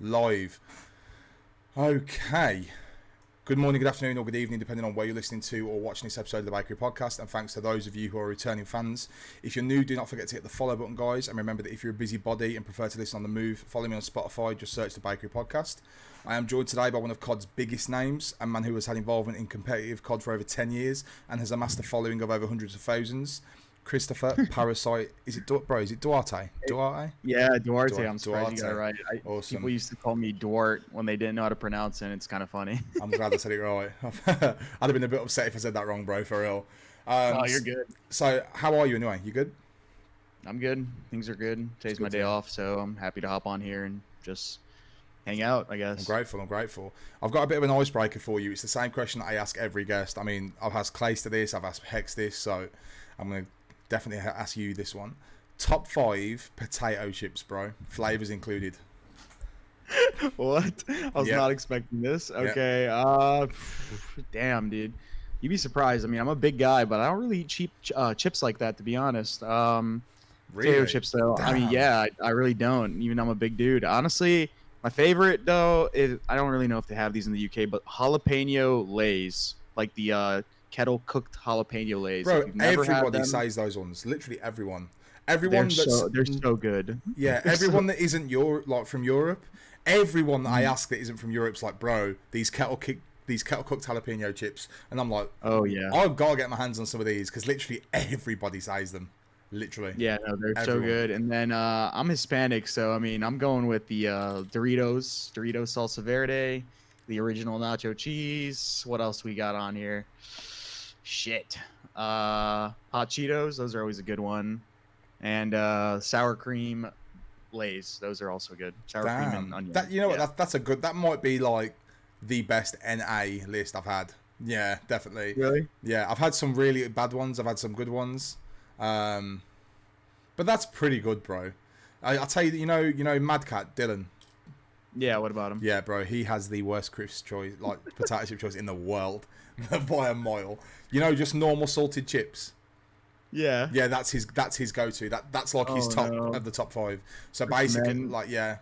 Live. Okay. Good morning, good afternoon, or good evening, depending on where you're listening to or watching this episode of the Bakery Podcast. And thanks to those of you who are returning fans. If you're new, do not forget to hit the follow button, guys. And remember that if you're a busybody and prefer to listen on the move, follow me on Spotify. Just search the Bakery Podcast. I am joined today by one of COD's biggest names, a man who has had involvement in competitive COD for over 10 years and has amassed a following of over hundreds of thousands. Christopher Parasite. Is it Duarte? Duarte? Yeah, Duarte. I'm surprised you got it right. Awesome. People used to call me Duarte when they didn't know how to pronounce it, and it's kind of funny. I'm glad I said it right. I'd have been a bit upset if I said that wrong, bro, for real. Oh, you're good. So, how are you anyway? You good? I'm good. Things are good. Today's my day off, so I'm happy to hop on here and just hang out, I guess. I'm grateful. I've got a bit of an icebreaker for you. It's the same question that I ask every guest. I mean, I've asked Clays to this, I've asked Hex this, so I'm going to definitely ask you this one. Top 5 potato chips, bro. Flavors included. What? I was not expecting this. Okay. Damn, dude. You'd be surprised. I mean, I'm a big guy, but I don't really eat cheap chips like that, to be honest. Really? Potato chips, though. Damn. I mean, yeah, I really don't. Even though I'm a big dude. Honestly, my favorite, though, is I don't really know if they have these in the UK, but jalapeno Lays, like the kettle cooked jalapeno Lays. Bro, everybody says those ones. Literally everyone. Everyone they're so good. Yeah, everyone that isn't from Europe. Everyone that I ask that isn't from Europe's like, bro, these kettle cooked jalapeno chips, and I'm like, oh yeah, I've got to get my hands on some of these because literally everybody says them. Literally. Yeah, no, they're so good. And then I'm Hispanic, so I mean, I'm going with the Doritos salsa verde, the original nacho cheese. What else we got on here? Shit. Hot Cheetos, those are always a good one. And sour cream Lays, those are also good. Sour cream and onion. What? That's a good. That might be like the best NA list I've had. Yeah, definitely. Really? Yeah, I've had some really bad ones. I've had some good ones. But that's pretty good, bro. I'll tell you, you know, Mad Cat Dylan. Yeah, what about him? Yeah, bro, he has the worst crisp choice, like potato chip choice in the world by a mile. You know, just normal salted chips. Yeah. Yeah, that's his go-to. That's like his top of the top 5. So basically, like, yeah.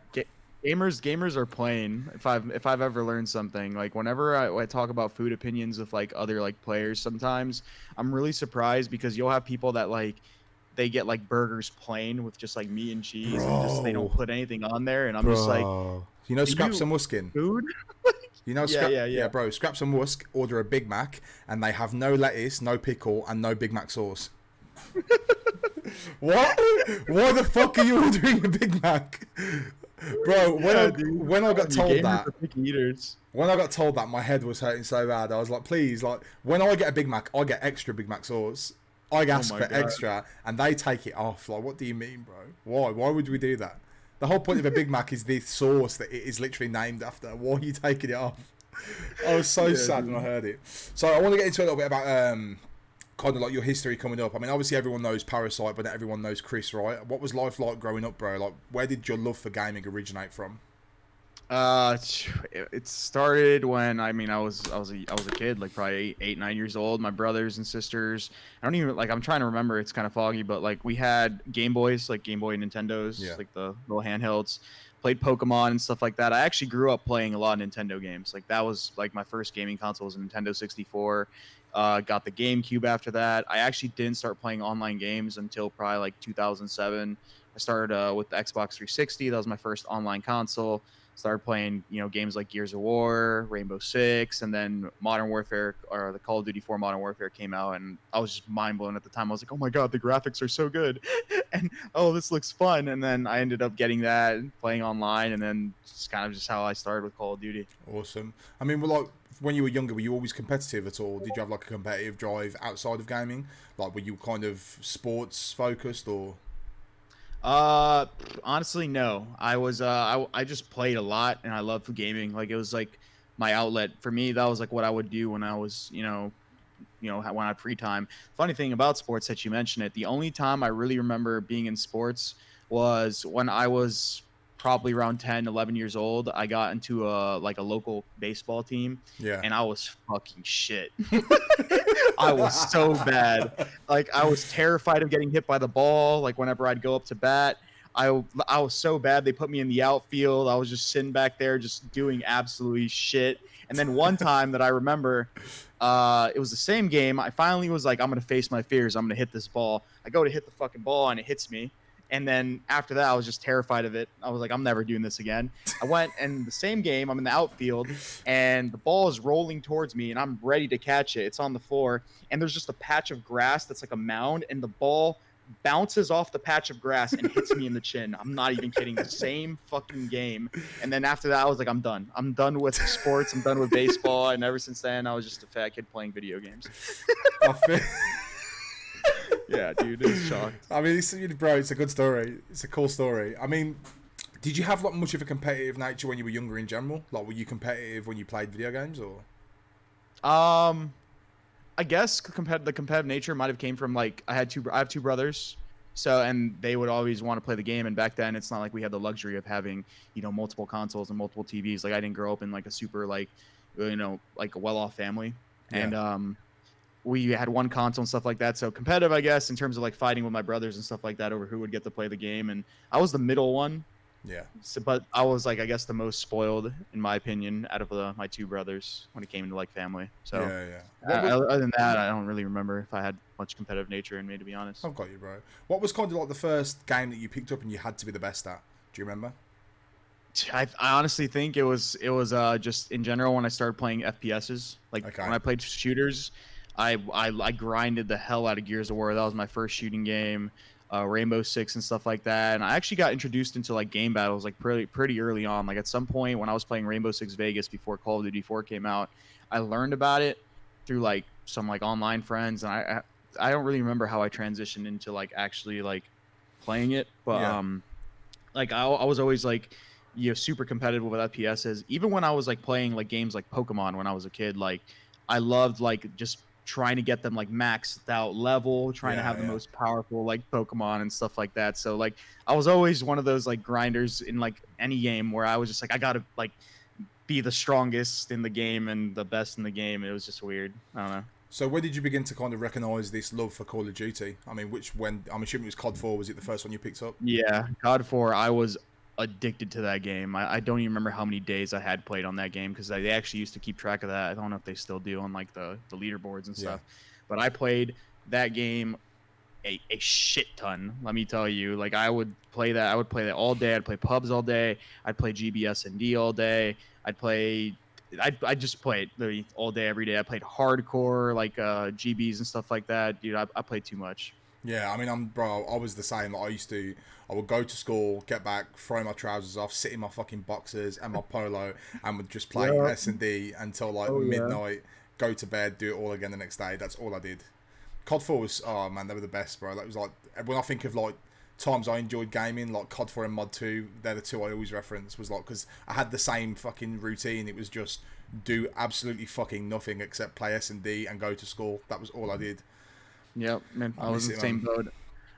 Gamers are plain. If I've ever learned something, like whenever I talk about food opinions with like other like players, sometimes I'm really surprised because you'll have people that like they get like burgers plain with just like meat and cheese, and just they don't put anything on there, and I'm just like, you know, scraps and wuskin. Food. You know, yeah, bro. Scraps and wusk. Order a Big Mac, and they have no lettuce, no pickle, and no Big Mac sauce. What? Why the fuck are you ordering a Big Mac? Bro, when I got told that, when I got told that, my head was hurting so bad. I was like, please, like, when I get a Big Mac, I get extra Big Mac sauce. I ask for extra, and they take it off. Like, what do you mean, bro? Why? Why would we do that? The whole point of a Big Mac is the sauce that it is literally named after. Why are you taking it off? I was so sad when I heard it. So I want to get into a little bit about kind of like your history coming up. I mean, obviously everyone knows Parasite, but not everyone knows Chris, right? What was life like growing up, bro? Like, where did your love for gaming originate from? It started when I was a kid, like probably 8, 9 years old. My brothers and sisters, I don't even like. I'm trying to remember. It's kind of foggy, but like we had Game Boys, like Game Boy Nintendos, like the little handhelds. Played Pokemon and stuff like that. I actually grew up playing a lot of Nintendo games. Like that was like my first gaming console was a Nintendo 64. Got the GameCube after that. I actually didn't start playing online games until probably like 2007. I started with the Xbox 360. That was my first online console. Started playing, games like Gears of War, Rainbow Six, and then Modern Warfare, or the Call of Duty 4 Modern Warfare came out, and I was just mind blown at the time. I was like, oh my god, the graphics are so good, and oh, this looks fun. And then I ended up getting that, playing online, and then it's kind of just how I started with Call of Duty. Awesome. I mean, like when you were younger, were you always competitive at all? Did you have like a competitive drive outside of gaming? Like, were you kind of sports focused or? Honestly, no. I was I just played a lot, and I loved gaming. Like it was like my outlet. For me, that was like what I would do when I was, when I had free time. Funny thing about sports that you mentioned it, the only time I really remember being in sports was when I was probably around 10, 11 years old. I got into a local baseball team, and I was fucking shit. I was so bad. Like I was terrified of getting hit by the ball. Like whenever I'd go up to bat, I was so bad. They put me in the outfield. I was just sitting back there, just doing absolutely shit. And then one time that I remember, it was the same game. I finally was like, I'm gonna face my fears. I'm gonna hit this ball. I go to hit the fucking ball, and it hits me. And then after that, I was just terrified of it. I was like, I'm never doing this again. I went and the same game, I'm in the outfield, and the ball is rolling towards me, and I'm ready to catch it. It's on the floor, and there's just a patch of grass that's like a mound, and the ball bounces off the patch of grass and hits me in the chin. I'm not even kidding. The same fucking game. And then after that, I was like, I'm done. I'm done with sports. I'm done with baseball. And ever since then, I was just a fat kid playing video games. Yeah, dude, it was shocked. I mean, bro, it's a good story. It's a cool story. I mean, did you have like much of a competitive nature when you were younger in general? Like, were you competitive when you played video games, or? I guess the competitive nature might have came from like I have two brothers, so and they would always want to play the game. And back then, it's not like we had the luxury of having multiple consoles and multiple TVs. Like I didn't grow up in like a super like like a well-off family, and we had one console and stuff like that. So competitive, I guess, in terms of like fighting with my brothers and stuff like that over who would get to play the game. And I was the middle one. Yeah. So, but I was like, I guess, the most spoiled, in my opinion, out of my two brothers when it came to like family. So, other than that, I don't really remember if I had much competitive nature in me, to be honest. I've got you, bro. What was kind of like the first game that you picked up and you had to be the best at? Do you remember? I honestly think it was just in general when I started playing FPSs, like when I played shooters, I grinded the hell out of Gears of War. That was my first shooting game. Rainbow Six and stuff like that, and I actually got introduced into like game battles like pretty early on. Like at some point when I was playing Rainbow Six Vegas before Call of Duty 4 came out, I learned about it through like some like online friends, and I don't really remember how I transitioned into like actually like playing it, but like I was always like super competitive with FPSs. Even when I was like playing like games like Pokemon when I was a kid, like I loved like just trying to get them like maxed out level, trying to have the most powerful like Pokemon and stuff like that. So like I was always one of those like grinders in like any game where I was just like I gotta like be the strongest in the game and the best in the game. It was just weird. I don't know. So when did you begin to kind of recognise this love for Call of Duty? I mean, I'm assuming it was COD 4. Was it the first one you picked up? Yeah, COD 4. I was addicted to that game. I don't even remember how many days I had played on that game because they actually used to keep track of that. I don't know if they still do on like the leaderboards and stuff. But I played that game a shit ton. Let me tell you, like I would play that all day. I'd play pubs all day. I'd play GBS&D all day. I'd just play it literally all day, every day. I played hardcore, like GBs and stuff like that. Dude, I played too much. Yeah, I mean, I was the same. Like, I would go to school, get back, throw my trousers off, sit in my fucking boxers and my polo, and would just play S&D until like midnight, go to bed, do it all again the next day. That's all I did. COD 4 was, oh man, they were the best, bro. That was like, when I think of like times I enjoyed gaming, like COD 4 and Mod 2, they're the two I always reference, was like, because I had the same fucking routine. It was just do absolutely fucking nothing except play S&D and go to school. That was all I did. Yep, man, I was in the same boat.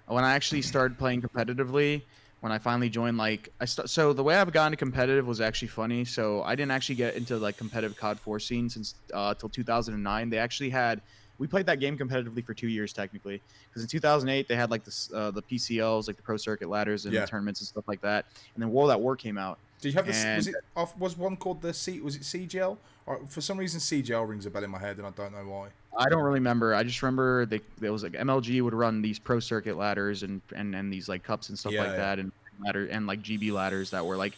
When I actually started playing competitively, when I finally joined, like so the way I've gotten to competitive was actually funny. So I didn't actually get into like competitive COD 4 scene since till 2009. They actually we played that game competitively for 2 years technically, because in 2008 they had like the PCLs, like the Pro Circuit ladders and tournaments and stuff like that. And then World at War came out. Did you have this? Was one called was it CGL? Or for some reason CGL rings a bell in my head and I don't know why. I don't really remember. I just remember there was like MLG would run these Pro Circuit ladders and these like cups and stuff like that, and like GB ladders that were like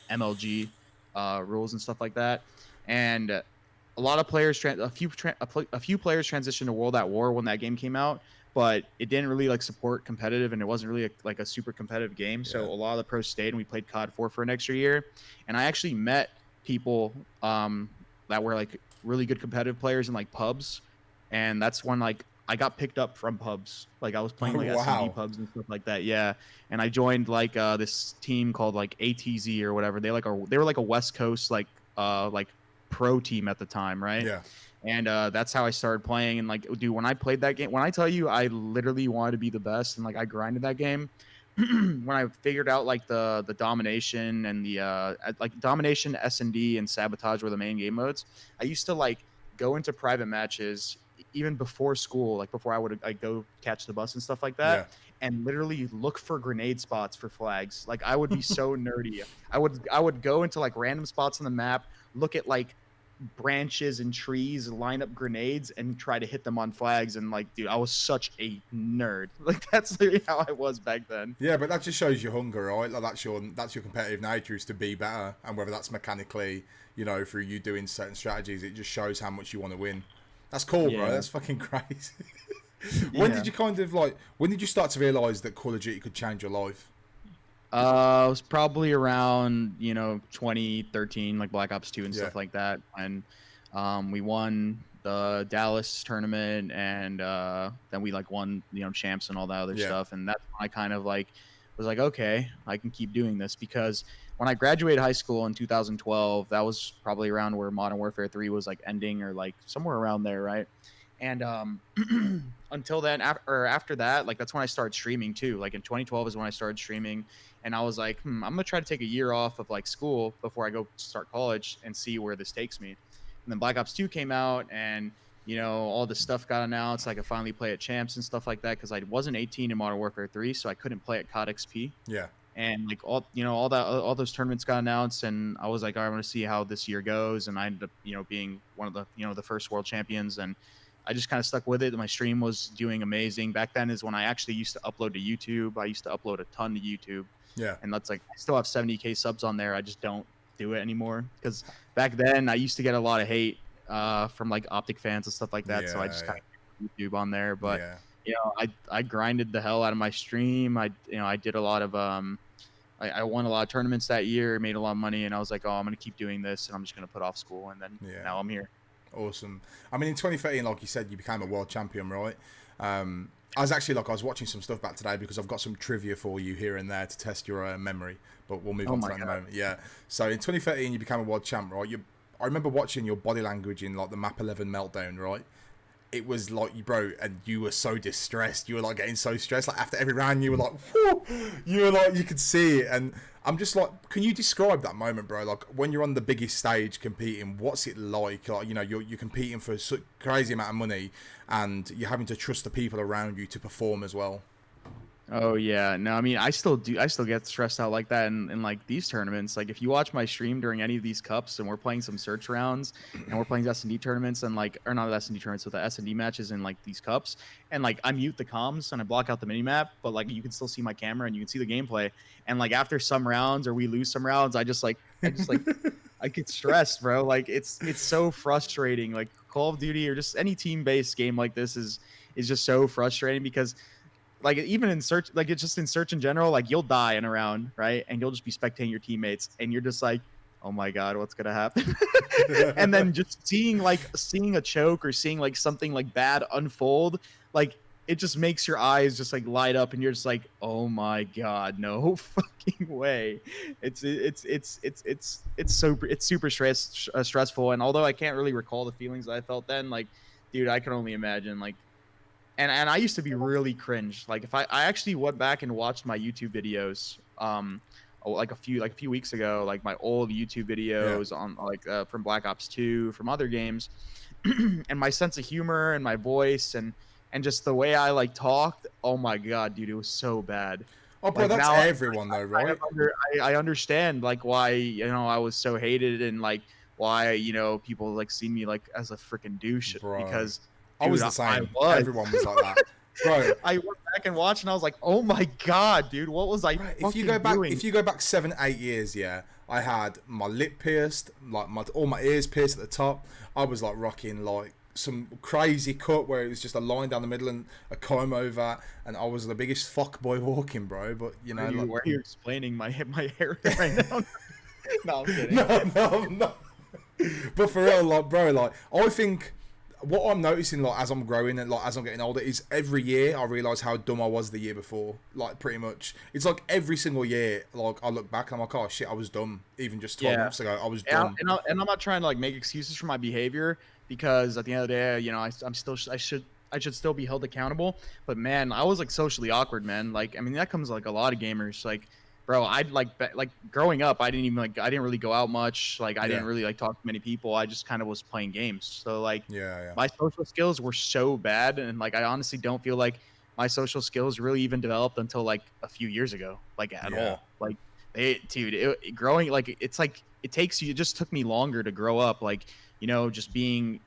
MLG rules and stuff like that. And a lot of players, a few players transitioned to World at War when that game came out, but it didn't really like support competitive, and it wasn't really like a super competitive game. So a lot of the pros stayed, and we played COD 4 for an extra year. And I actually met people that were like really good competitive players in like pubs. And that's when like I got picked up from pubs. Like I was playing like S&D pubs and stuff like that. Yeah. And I joined like this team called like ATZ or whatever. They were like a West Coast like pro team at the time, right? Yeah. And that's how I started playing. And like, dude, when I played that game, when I tell you I literally wanted to be the best and like I grinded that game, when I figured out like the domination and the like domination, S&D, and sabotage were the main game modes, I used to like go into private matches even before school, like before I would go catch the bus and stuff like that, and literally look for grenade spots for flags. Like I would be so nerdy. I would go into like random spots on the map, look at like branches and trees, line up grenades, and try to hit them on flags. And like, dude, I was such a nerd. Like that's literally how I was back then. Yeah, but that just shows your hunger, right? Like that's your competitive nature, is to be better, and whether that's mechanically, you know, through you doing certain strategies, it just shows how much you want to win. That's cool, bro. That's fucking crazy. When did you kind of like? When did you start to realize that Call of Duty could change your life? It was probably around 2013, like Black Ops 2 and stuff like that, and we won the Dallas tournament, and then we like won champs and all that other stuff, and that's when I kind of like was like, okay, I can keep doing this, because when I graduated high school in 2012, that was probably around where Modern Warfare 3 was like ending, or like somewhere around there, right? And until then, after that, like that's when I started streaming too. Like in 2012 is when I started streaming, and I was like, I'm gonna try to take a year off of like school before I go start college and see where this takes me. And then Black Ops 2 came out, and all this stuff got announced. I could finally play at champs and stuff like that, because I wasn't 18 in Modern Warfare 3, so I couldn't play at COD XP. Yeah. And like all those tournaments got announced, and I was like, all right, I want to see how this year goes. And I ended up being one of the the first world champions, and I just kind of stuck with it. My stream was doing amazing. Back then is when I actually used to upload to YouTube. I used to upload a ton to YouTube. Yeah. And that's like, I still have 70K subs on there. I just don't do it anymore, because back then I used to get a lot of hate from like Optic fans and stuff like that. So I just kind of YouTube on there. But I grinded the hell out of my stream. I did a lot of I won a lot of tournaments that year, made a lot of money, and I was like, oh, I'm gonna keep doing this, and I'm just gonna put off school, and then now I'm here. Awesome. I mean, in 2013, like you said, you became a world champion, right? I was watching some stuff back today, because I've got some trivia for you here and there to test your memory, but we'll move on to that in a moment. Yeah. So in 2013, you became a world champ, right? I remember watching your body language in like the Map 11 meltdown, right? It was like, bro, and you were so distressed. You were like getting so stressed. Like after every round, you were like, whoo! You were like, you could see it. And I'm just like, can you describe that moment, bro? Like when you're on the biggest stage competing, what's it like? Like, you're competing for a crazy amount of money, and you're having to trust the people around you to perform as well. Oh yeah, no, I mean, I still get stressed out like that in like these tournaments. Like if you watch my stream during any of these cups, and we're playing some search rounds, and we're playing S&D tournaments, and like, or not S&D tournaments, but the S&D matches in like these cups, and like I mute the comms and I block out the mini map, but like you can still see my camera and you can see the gameplay. And like after some rounds, or we lose some rounds, I just like I get stressed, bro. Like it's so frustrating. Like Call of Duty or just any team-based game like this is just so frustrating, because like even in search, like it's just in search in general, like you'll die in a round, right? And you'll just be spectating your teammates, and you're just like, oh my God, what's gonna happen? And then just seeing a choke, or seeing like something like bad unfold, like it just makes your eyes just like light up, and you're just like, oh my God, no fucking way. It's super stressful. And although I can't really recall the feelings that I felt then, like, dude, I can only imagine. Like, and I used to be really cringe. Like if I actually went back and watched my YouTube videos, like a few weeks ago, like my old YouTube videos on like from Black Ops 2, from other games, and my sense of humor and my voice and just the way I like talked, oh my God, dude, it was so bad. Oh, bro, like, that's everyone though, right? I understand like why I was so hated, and like why people like see me like as a freaking douche, bro. Because I was the same. Everyone was like that, bro. I went back and watched, and I was like, "Oh my God, dude, what was I?" Bro, if you go back 7-8 years, I had my lip pierced, like all my ears pierced at the top. I was like rocking like some crazy cut where it was just a line down the middle and a comb over, and I was the biggest fuck boy walking, bro. But why are you explaining my hair right now? No, I'm kidding. No. But for real, like, bro, like I think what I'm noticing, like, as I'm growing and like as I'm getting older, is every year I realise how dumb I was the year before. Like, pretty much, it's like every single year, like I look back and I'm like, oh shit, I was dumb. Even just 12 months ago, I was dumb. And I'm not trying to like make excuses for my behavior, because at the end of the day, I should still be held accountable. But man, I was like socially awkward, man. Like, I mean, that comes like a lot of gamers. Like, bro, I'd like growing up, I didn't really go out much. Like, I didn't really like talk to many people. I just kind of was playing games. So like, my social skills were so bad, and like I honestly don't feel like my social skills really even developed until like a few years ago, like at all. Like growing, like it's like it just took me longer to grow up, like, you know, just being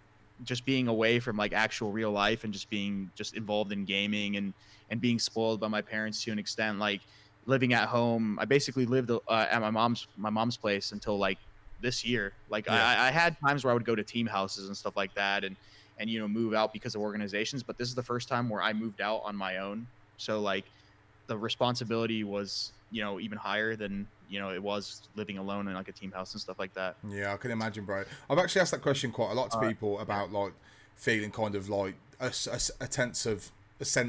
away from like actual real life and just being just involved in gaming and being spoiled by my parents to an extent, like living at home. I basically lived at my mom's place until like this year. Like Yeah. I had times where I would go to team houses and stuff like that, and you know, move out because of organizations, but this is the first time where I moved out on my own. So like the responsibility was, you know, even higher than, you know, it was living alone in like a team house and stuff like that. Yeah, I can imagine, bro. I've actually asked that question quite a lot to people about like feeling kind of like a sense,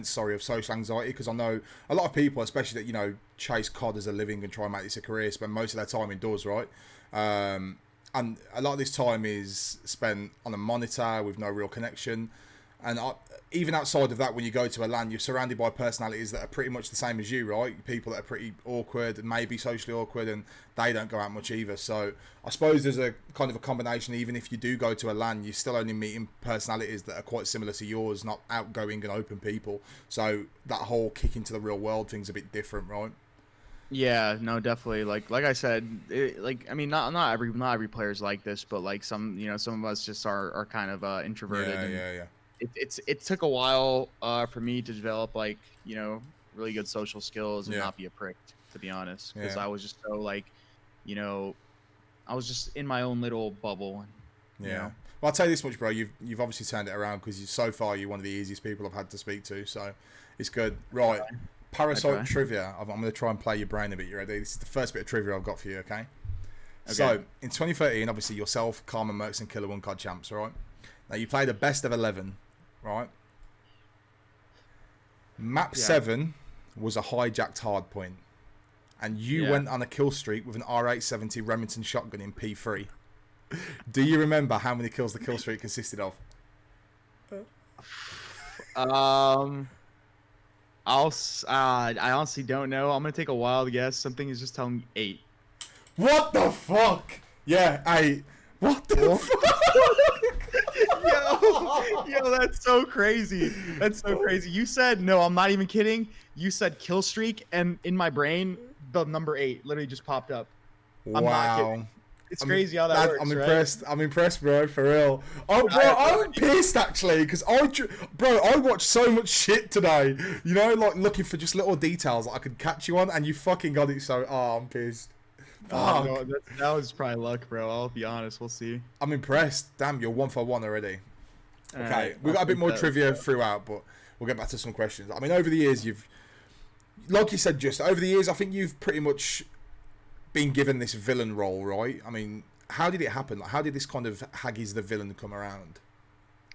sorry, of social anxiety, because I know a lot of people, especially that, you know, chase COD as a living and try and make this a career, spend most of their time indoors, right? And a lot of this time is spent on a monitor with no real connection. And even outside of that, when you go to a LAN, you're surrounded by personalities that are pretty much the same as you, right? People that are pretty awkward and maybe socially awkward, and they don't go out much either. So I suppose there's a kind of a combination. Even if you do go to a LAN, you're still only meeting personalities that are quite similar to yours, not outgoing and open people. So that whole kick into the real world thing's a bit different, right? Yeah, no, definitely. Like I said, like, I mean, not every player's like this, but like some, you know, some of us just are kind of introverted, Yeah, and yeah, yeah. it took a while for me to develop, like, you know, really good social skills and Yeah, not be a prick, to be honest, because yeah, I was just so like, you know, I was just in my own little bubble, and you yeah. know. Well, I'll tell you this much, bro. You've obviously turned it around, because so far you're one of the easiest people I've had to speak to. So it's good. Right. I Parasite try. trivia. I'm going to try and play your brain a bit. You ready? This is the first bit of trivia I've got for you, okay? Okay. So, in 2013, obviously, yourself, Carmen Merks, and Killer won COD champs, right? Now, you played a best of 11, right? Map Yeah. 7 was a hijacked hardpoint, and you Yeah. went on a kill streak with an R870 Remington shotgun in P3. Do you remember how many kills the kill streak consisted of? I honestly don't know. I'm gonna take a wild guess. Something is just telling me 8. What the fuck? Yeah, 8. What the fuck? Yo, that's so crazy. That's so crazy. You said, no, I'm not even kidding. You said kill streak, and in my brain, the number 8 literally just popped up. I'm not kidding. Wow. It's crazy how that works, I'm right? impressed. I'm impressed, bro. For real. Oh, bro, I'm pissed actually, because I watched so much shit today. You know, like looking for just little details that I could catch you on, and you fucking got it. So, I'm pissed. Fuck. No, that was probably luck, bro. I'll be honest. We'll see. I'm impressed. Damn, you're 1 for 1 already. All Okay, right, we've got a bit more trivia throughout, but we'll get back to some questions. I mean, over the years, like you said, just over the years, I think you've pretty much been given this villain role, right? I mean, how did it happen? Like, how did this kind of Haggis the villain come around?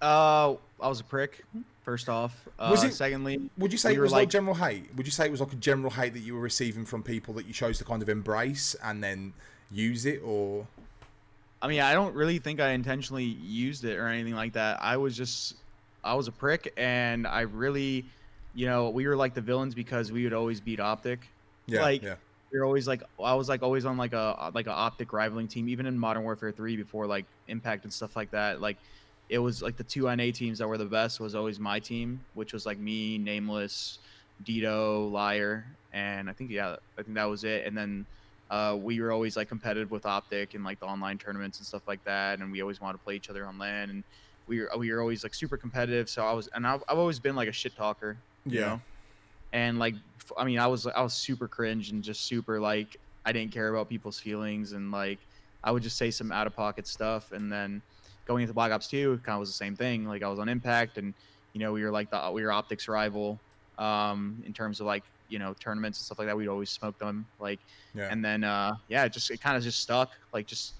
I was a prick. First off, secondly, would you say it was like general hate? Would you say it was like a general hate that you were receiving from people that you chose to kind of embrace and then use it, or? I mean, I don't really think I intentionally used it or anything like that. I was a prick, and I really, you know, we were like the villains because we would always beat Optic. Yeah, like, yeah. We were always like, I was like always on like a Optic rivaling team, even in Modern Warfare 3 before like Impact and stuff like that. Like, it was like the 2 NA teams that were the best was always my team, which was like me, Nameless, Dito, Liar, and I think that was it. And then we were always like competitive with Optic and like the online tournaments and stuff like that, and we always wanted to play each other on LAN, and we were always like super competitive. So I've always been like a shit talker, you know? And like, I mean, I was super cringe and just super like, I didn't care about people's feelings, and like I would just say some out of pocket stuff. And then going into Black Ops 2, it kind of was the same thing. Like, I was on Impact, and you know, we were Optic's rival in terms of like, you know, tournaments and stuff like that. We'd always smoke them, like, and then it kind of just stuck. Like, just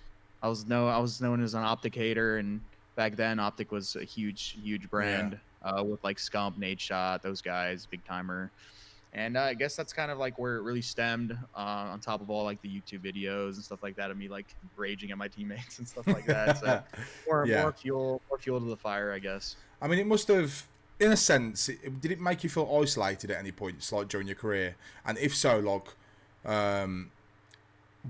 I was known as an Optic hater, and back then Optic was a huge brand with like Scump, Nade Shot, those guys, Big Timer. And I guess that's kind of like where it really stemmed, on top of all like the YouTube videos and stuff like that of me like raging at my teammates and stuff like that. So more fuel to the fire, I guess. I mean, it must have, in a sense, did it make you feel isolated at any points, like during your career? And if so, like,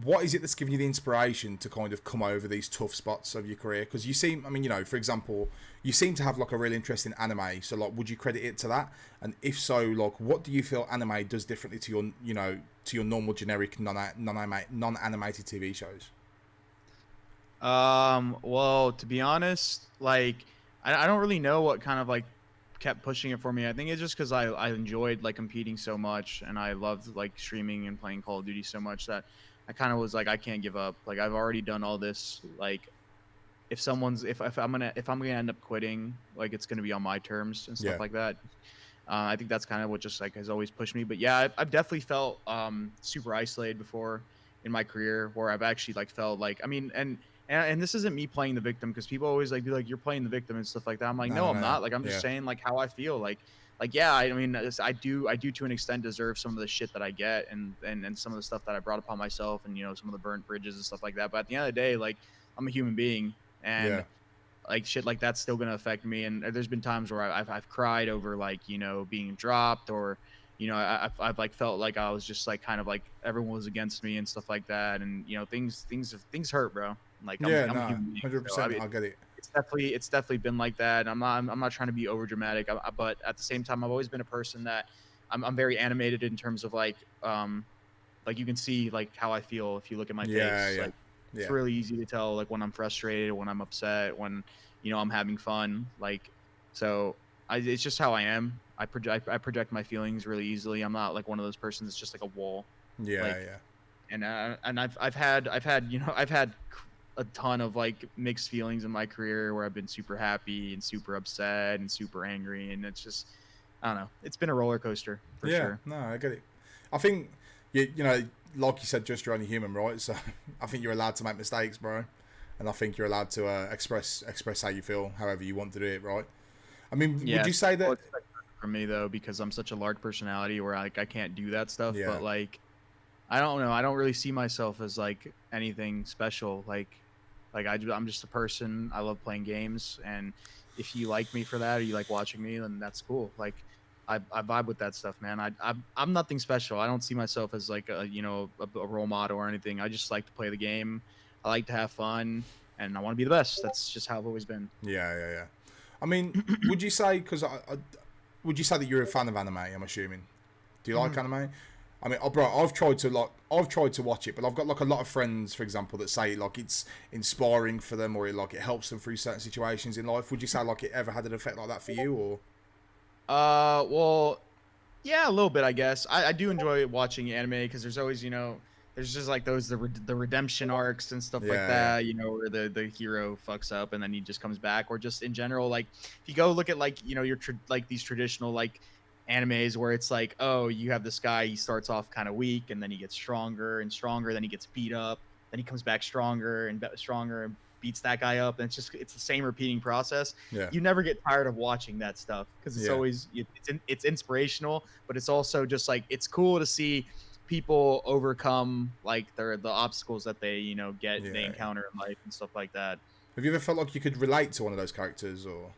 what is it that's giving you the inspiration to kind of come over these tough spots of your career? Because you seem, I mean, you know, for example, you seem to have like a real interest in anime. So like, would you credit it to that? And if so, like, what do you feel anime does differently to your, you know, to your normal generic non-animated TV shows? Well, to be honest, like I don't really know what kind of like kept pushing it for me. I think it's just because I enjoyed like competing so much and I loved like streaming and playing Call of Duty so much that I kind of was like I can't give up. Like I've already done all this. Like if I'm gonna end up quitting, like it's gonna be on my terms and stuff Yeah, like that. I think that's kind of what just like has always pushed me. But yeah, I've definitely felt super isolated before in my career, where I've actually like felt like I mean, and this isn't me playing the victim because people always like be like you're playing the victim and stuff like that. I'm like, no, no, no, I'm no, not. Like I'm just yeah, saying like how I feel. Like yeah, I mean, I do to an extent deserve some of the shit that I get and some of the stuff that I brought upon myself and you know some of the burnt bridges and stuff like that. But at the end of the day, like I'm a human being and yeah, like shit like that's still gonna affect me. And there's been times where I've cried over like you know being dropped or you know I've like felt like I was just like kind of like everyone was against me and stuff like that. And you know things hurt, bro. Like yeah, I'm a no, human being, so I 100%, mean I get it. it's definitely been like that. I'm not trying to be over dramatic, but at the same time I've always been a person that I'm very animated in terms of like you can see like how I feel if you look at my Yeah, face. yeah, Like it's yeah, really easy to tell like when I'm frustrated, when I'm upset, when you know I'm having fun. Like so, it's just how I am. I project my feelings really easily. I'm not like one of those persons that's just like a wall. yeah, Like yeah, and I've had you know I've had a ton of like mixed feelings in my career where I've been super happy and super upset and super angry, and it's just I don't know. It's been a roller coaster for yeah. sure. No, I get it. I think you know, like you said, just you're only human, right? So I think you're allowed to make mistakes, bro, and I think you're allowed to express how you feel, however you want to do it, right? I mean, would Yeah, you say people that? expect that from me though because I'm such a large personality where like I can't do that stuff. Yeah, But like I don't know, I don't really see myself as like anything special. I'm just a person. I love playing games, and if you like me for that or you like watching me, then that's cool. Like I vibe with that stuff, man. I'm nothing special. I don't see myself as like a you know a role model or anything. I just like to play the game. I like to have fun, and I want to be the best. That's just how I've always been. yeah, yeah, yeah. I mean, would you say would you say that you're a fan of anime? I'm assuming. Do you like anime? I mean, oh, bro, I've tried to watch it, but I've got like a lot of friends, for example, that say like it's inspiring for them or it helps them through certain situations in life. Would you say like it ever had an effect like that for you, or? Well, yeah, a little bit, I guess. I do enjoy watching anime because there's always, you know, there's just like those the redemption arcs and stuff like Yeah, yeah, that, you know, where the hero fucks up and then he just comes back, or just in general, like if you go look at like you know like these traditional like animes where it's like, oh, you have this guy, he starts off kind of weak and then he gets stronger and stronger, then he gets beat up, then he comes back stronger and stronger and beats that guy up, and it's the same repeating process. yeah, You never get tired of watching that stuff because it's yeah, always it's inspirational, but it's also just like it's cool to see people overcome like the obstacles that they you know they yeah, yeah. encounter in life and stuff like that. Have you ever felt like you could relate to one of those characters, or?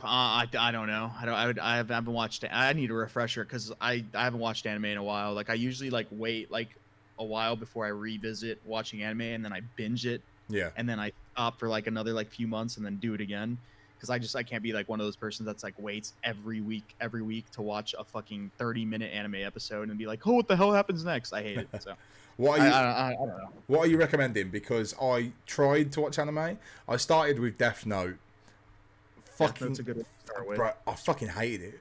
I don't know. I haven't watched it. I need a refresher because I haven't watched anime in a while. Like I usually like wait like a while before I revisit watching anime, and then I binge it, Yeah, and then I stop for like another like few months and then do it again. Because I can't be like one of those persons that's like waits every week to watch a fucking 30-minute anime episode and be like, oh, what the hell happens next? I hate it. So what are you I don't know. what are you recommending? Because I tried to watch anime. I started with Death Note. Death Note's Fucking, a good one to start with. bro, I fucking hated it.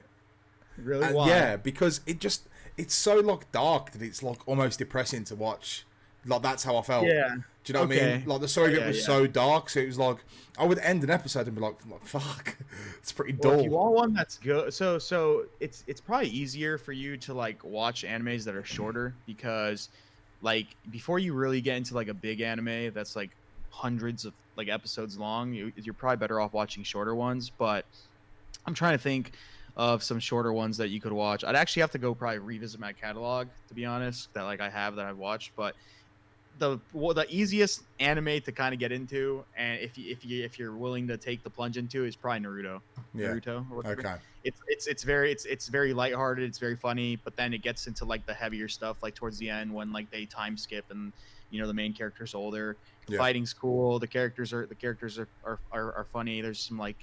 Really? Why? Yeah, because it's so like dark that it's like almost depressing to watch. Like that's how I felt. Yeah. Do you know what I mean? Okay. Like the story of it Yeah, was yeah. so dark, so it was like I would end an episode and be like fuck, it's pretty Well, if you dull. want one that's good, so it's probably easier for you to like watch animes that are shorter because like before you really get into like a big anime that's like hundreds of like episodes long, you're probably better off watching shorter ones. But I'm trying to think of some shorter ones that you could watch. I'd actually have to go probably revisit my catalog to be honest, that like I have that I've watched. But the easiest anime to kind of get into, and if you're willing to take the plunge into, is probably Naruto. Yeah. Naruto or whatever. Okay. It's very lighthearted, it's very funny, but then it gets into like the heavier stuff, like towards the end when like they time skip and the main character's older. The Yeah. fighting's cool. The characters are funny. There's some like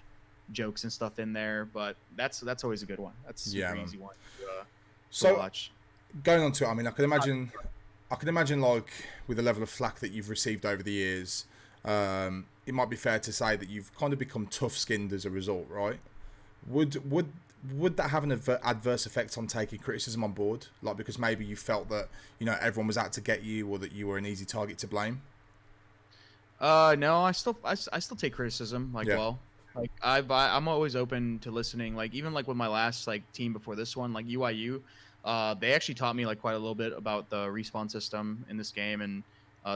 jokes and stuff in there, but that's always a good one. That's a super easy one to watch. Going on to it, I mean, I can imagine like with the level of flack that you've received over the years, it might be fair to say that you've kind of become tough-skinned as a result, right? Would that have an adverse effect on taking criticism on board? Like, because maybe you felt that everyone was out to get you, or that you were an easy target to blame? No, I still take criticism well. Like I'm always open to listening. Like even like with my last like team before this one, like UIU, they actually taught me like quite a little bit about the respawn system in this game and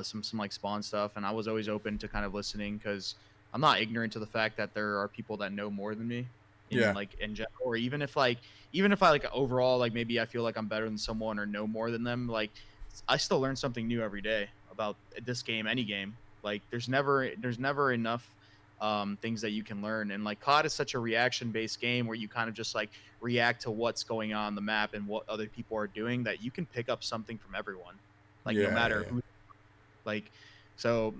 some like spawn stuff. And I was always open to kind of listening because I'm not ignorant to the fact that there are people that know more than me in general, or even if I like overall like maybe I feel like I'm better than someone or know more than them, like I still learn something new every day about this game, any game. Like there's never enough things that you can learn. And like COD is such a reaction based game where you kind of just like react to what's going on the map and what other people are doing, that you can pick up something from everyone, like no matter who. Like, so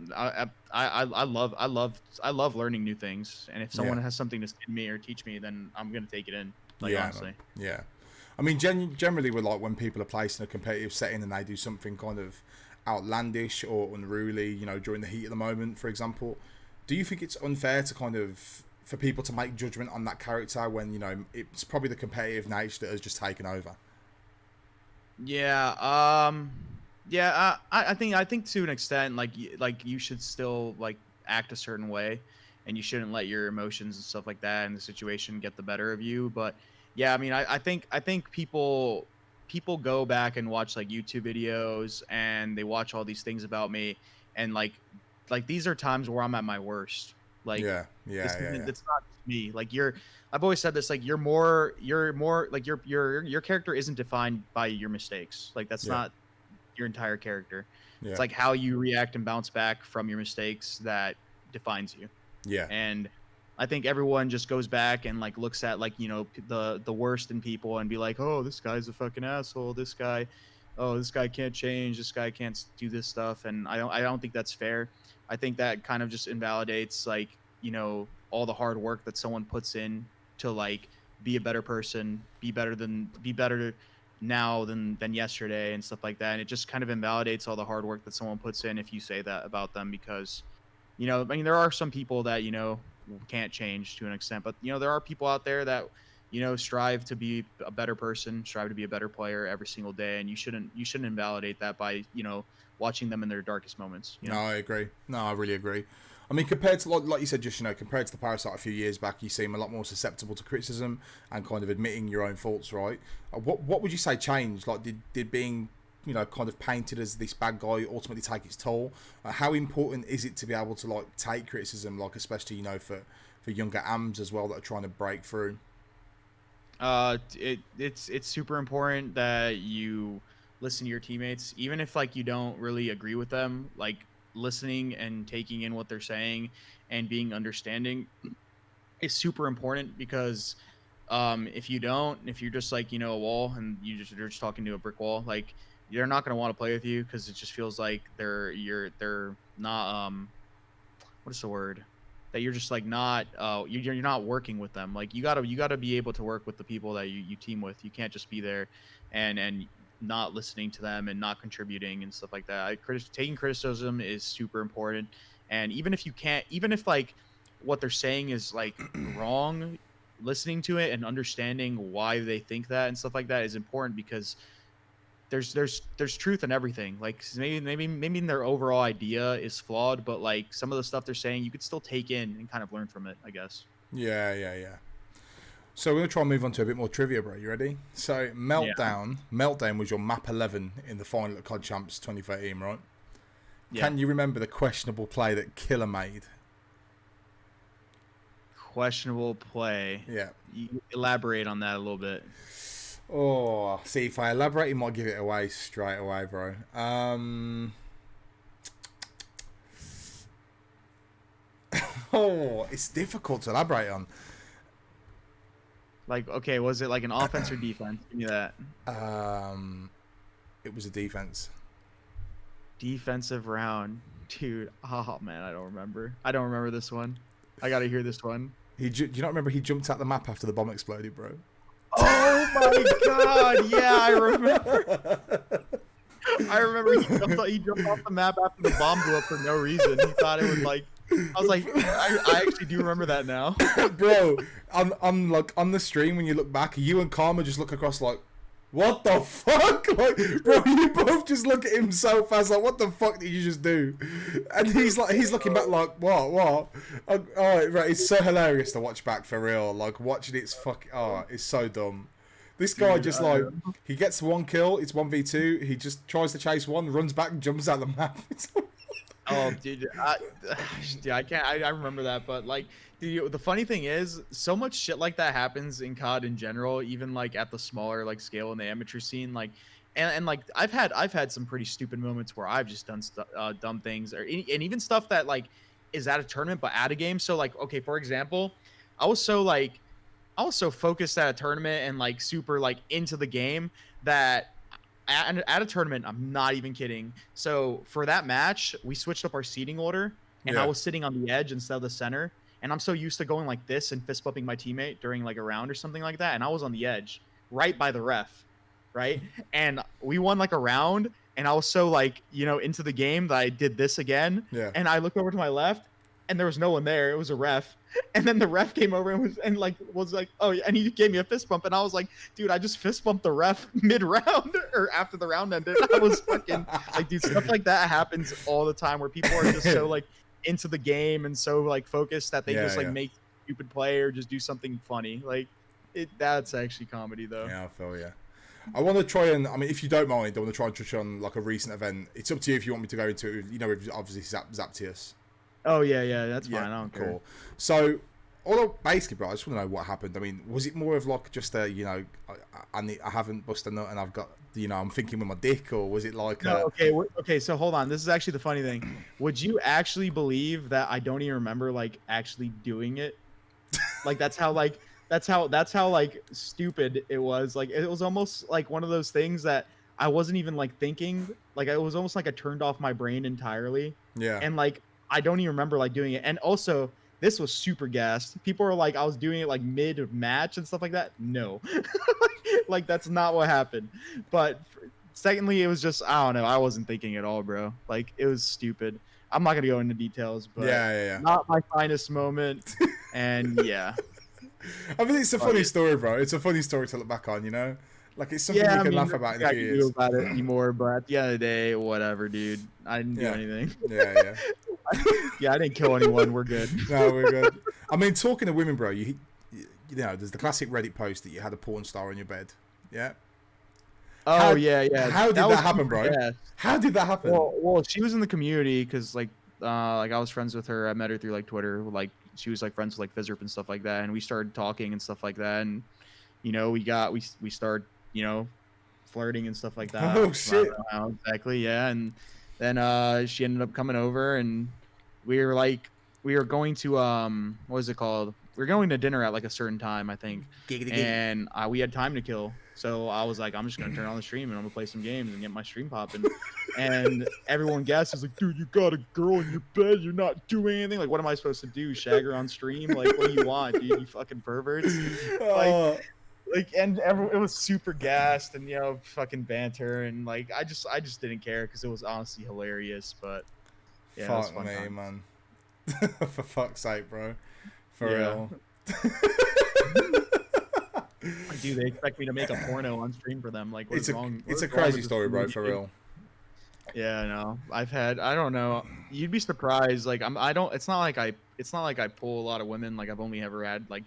I love learning new things, and if someone has something to say to me or teach me, then I'm gonna take it in. Like honestly, yeah. I mean, generally, we're like when people are placed in a competitive setting and they do something kind of outlandish or unruly, during the heat of the moment, for example. Do you think it's unfair to kind of for people to make judgment on that character when it's probably the competitive nature that has just taken over? Yeah. Yeah. I think to an extent, like you should still like act a certain way, and you shouldn't let your emotions and stuff like that in the situation get the better of you. But yeah, I mean, I think people go back and watch like YouTube videos and they watch all these things about me, and like these are times where I'm at my worst. Like it's not just me. Like I've always said this, like you're more like your character isn't defined by your mistakes. Like that's not your entire character. It's like how you react and bounce back from your mistakes that defines you. Yeah. And I think everyone just goes back and like looks at like the worst in people and be like, oh, this guy's a fucking asshole. This guy, oh, this guy can't change. This guy can't do this stuff. And I don't think that's fair. I think that kind of just invalidates like all the hard work that someone puts in to like be a better person, be better now than yesterday and stuff like that. And it just kind of invalidates all the hard work that someone puts in if you say that about them, because I mean, there are some people that can't change to an extent, but there are people out there that strive to be a better person, strive to be a better player every single day, and you shouldn't invalidate that by watching them in their darkest moments. No, I agree. No, I really agree. I mean, compared to like you said, just compared to the Parasite a few years back, you seem a lot more susceptible to criticism and kind of admitting your own faults, right? What would you say changed? Like, did being kind of painted as this bad guy ultimately take its toll? How important is it to be able to like take criticism, like especially for younger AMs as well that are trying to break through? It's super important that you listen to your teammates, even if like you don't really agree with them. Like listening and taking in what they're saying and being understanding is super important, because if you're just like a wall and you're just talking to a brick wall, like you're not going to want to play with you, because it just feels like they're not what is the word, that you're just like not you're not working with them. Like you gotta be able to work with the people that you team with. You can't just be there and not listening to them and not contributing and stuff like that. Taking criticism is super important. And even if like what they're saying is like wrong, listening to it and understanding why they think that and stuff like that is important, because there's truth in everything. Like maybe their overall idea is flawed, but like some of the stuff they're saying you could still take in and kind of learn from it, I guess. Yeah. So we're going to try and move on to a bit more trivia, bro. You ready? So Meltdown was your map 11 in the final at COD Champs 2013, right? Yeah. Can you remember the questionable play that Killer made? Questionable play? Yeah. You elaborate on that a little bit. Oh, see, if I elaborate, you might give it away straight away, bro. Oh, it's difficult to elaborate on. Like, okay, was it like an offense or defense? Give me that. It was a defense. Defensive round, dude. Oh man, I don't remember. I don't remember this one. I gotta hear this one. Do you not remember he jumped out the map after the bomb exploded, bro? Oh my god! Yeah, I remember. I remember he jumped off the map after the bomb blew up for no reason. He thought it was like. I was like, I actually do remember that now. Bro, on like on the stream when you look back, you and Karma just look across like, what the fuck? Like, bro, you both just look at him so fast, like, what the fuck did you just do? And he's looking back like, what? Oh, right, it's so hilarious to watch back for real. Like, watching it's it's so dumb. This guy just like, he gets one kill, it's 1v2, he just tries to chase one, runs back and jumps out the map. Oh, dude, I can't. I remember that, but like, dude, the funny thing is, so much shit like that happens in COD in general, even like at the smaller like scale in the amateur scene. Like, and like I've had some pretty stupid moments where I've just done dumb things, and even stuff that like is at a tournament but at a game. So like, okay, for example, I was so focused at a tournament and like super like into the game that. At a tournament, I'm not even kidding. So for that match, we switched up our seating order, and I was sitting on the edge instead of the center. And I'm so used to going like this and fist bumping my teammate during like a round or something like that. And I was on the edge, right by the ref, right? And we won like a round, and I was so like into the game that I did this again. Yeah. And I looked over to my left, and there was no one there. It was a ref. And then the ref came over and was like, oh, and he gave me a fist bump, and I was like, dude, I just fist bumped the ref mid-round or after the round ended. I was fucking like, dude, stuff like that happens all the time where people are just so like into the game and so like focused that they just like make stupid play or just do something funny. Like that's actually comedy though. Yeah, I feel I want to try and, I mean, if you don't mind, I want to try and touch on like a recent event. It's up to you if you want me to go into it, with obviously Zaptius. Oh yeah, that's fine. I don't care. So, basically, bro, I just want to know what happened. I mean, was it more of like just a, I haven't busted a nut and I've got, I'm thinking with my dick, or was it like? No, okay. So hold on. This is actually the funny thing. Would you actually believe that I don't even remember like actually doing it? Like that's how like stupid it was. Like it was almost like one of those things that I wasn't even like thinking. Like it was almost like I turned off my brain entirely. Yeah. And like. I don't even remember like doing it. And also this was super gassed. People were like, I was doing it like mid match and stuff like that. No, like that's not what happened. But secondly, it was just, I don't know. I wasn't thinking at all, bro. Like it was stupid. I'm not going to go into details, but not my finest moment. And yeah. I mean, it's a funny story, bro. It's a funny story to look back on, Like it's something you can laugh about in a few years. About it anymore, but at the end of the day, whatever, dude. I didn't do anything. Yeah. Yeah, I didn't kill anyone. We're good. No, we're good. I mean, talking to women, bro, there's the classic Reddit post that you had a porn star on your bed. Yeah. Oh, yeah. How did that happen, bro? Bad. How did that happen? Well, she was in the community because like I was friends with her. I met her through like Twitter. Like she was like friends with like Fizzerp and stuff like that, and we started talking and stuff like that, and we started flirting and stuff like that. Oh shit! Exactly, yeah. And then she ended up coming over, and we were going to what is it called? We were going to dinner at like a certain time, I think. And we had time to kill, so I was like, I'm just gonna turn on the stream and I'm gonna play some games and get my stream popping. And everyone guesses like, dude, you got a girl in your bed, you're not doing anything. Like, what am I supposed to do? Shag her on stream? Like, what do you want, dude? You fucking perverts. It was super gassed and fucking banter, and like I just didn't care because it was honestly hilarious. But yeah, fuck me, man. For fuck's sake, bro. For real. Dude, they expect me to make a porno on stream for them. Like, what's wrong? It's a crazy story, bro. For real. Yeah, no. I don't know. You'd be surprised. Like it's not like I pull a lot of women. Like I've only ever had like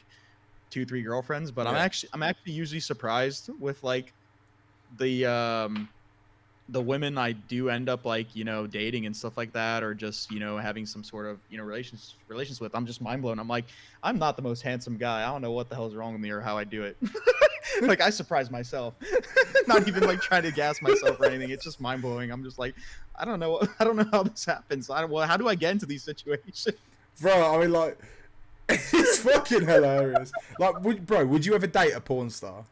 2-3 girlfriends, but I'm actually usually surprised with like the women I do end up like dating and stuff like that, or just having some sort of relations with. I'm just mind blown. I'm like, I'm not the most handsome guy. I don't know what the hell's wrong with me or how I do it. Like I surprise myself. Not even like trying to gas myself or anything. It's just mind blowing. I'm just like, I don't know how this happens. How do I get into these situations? Bro, I mean, like, it's fucking hilarious. Like, would you ever date a porn star?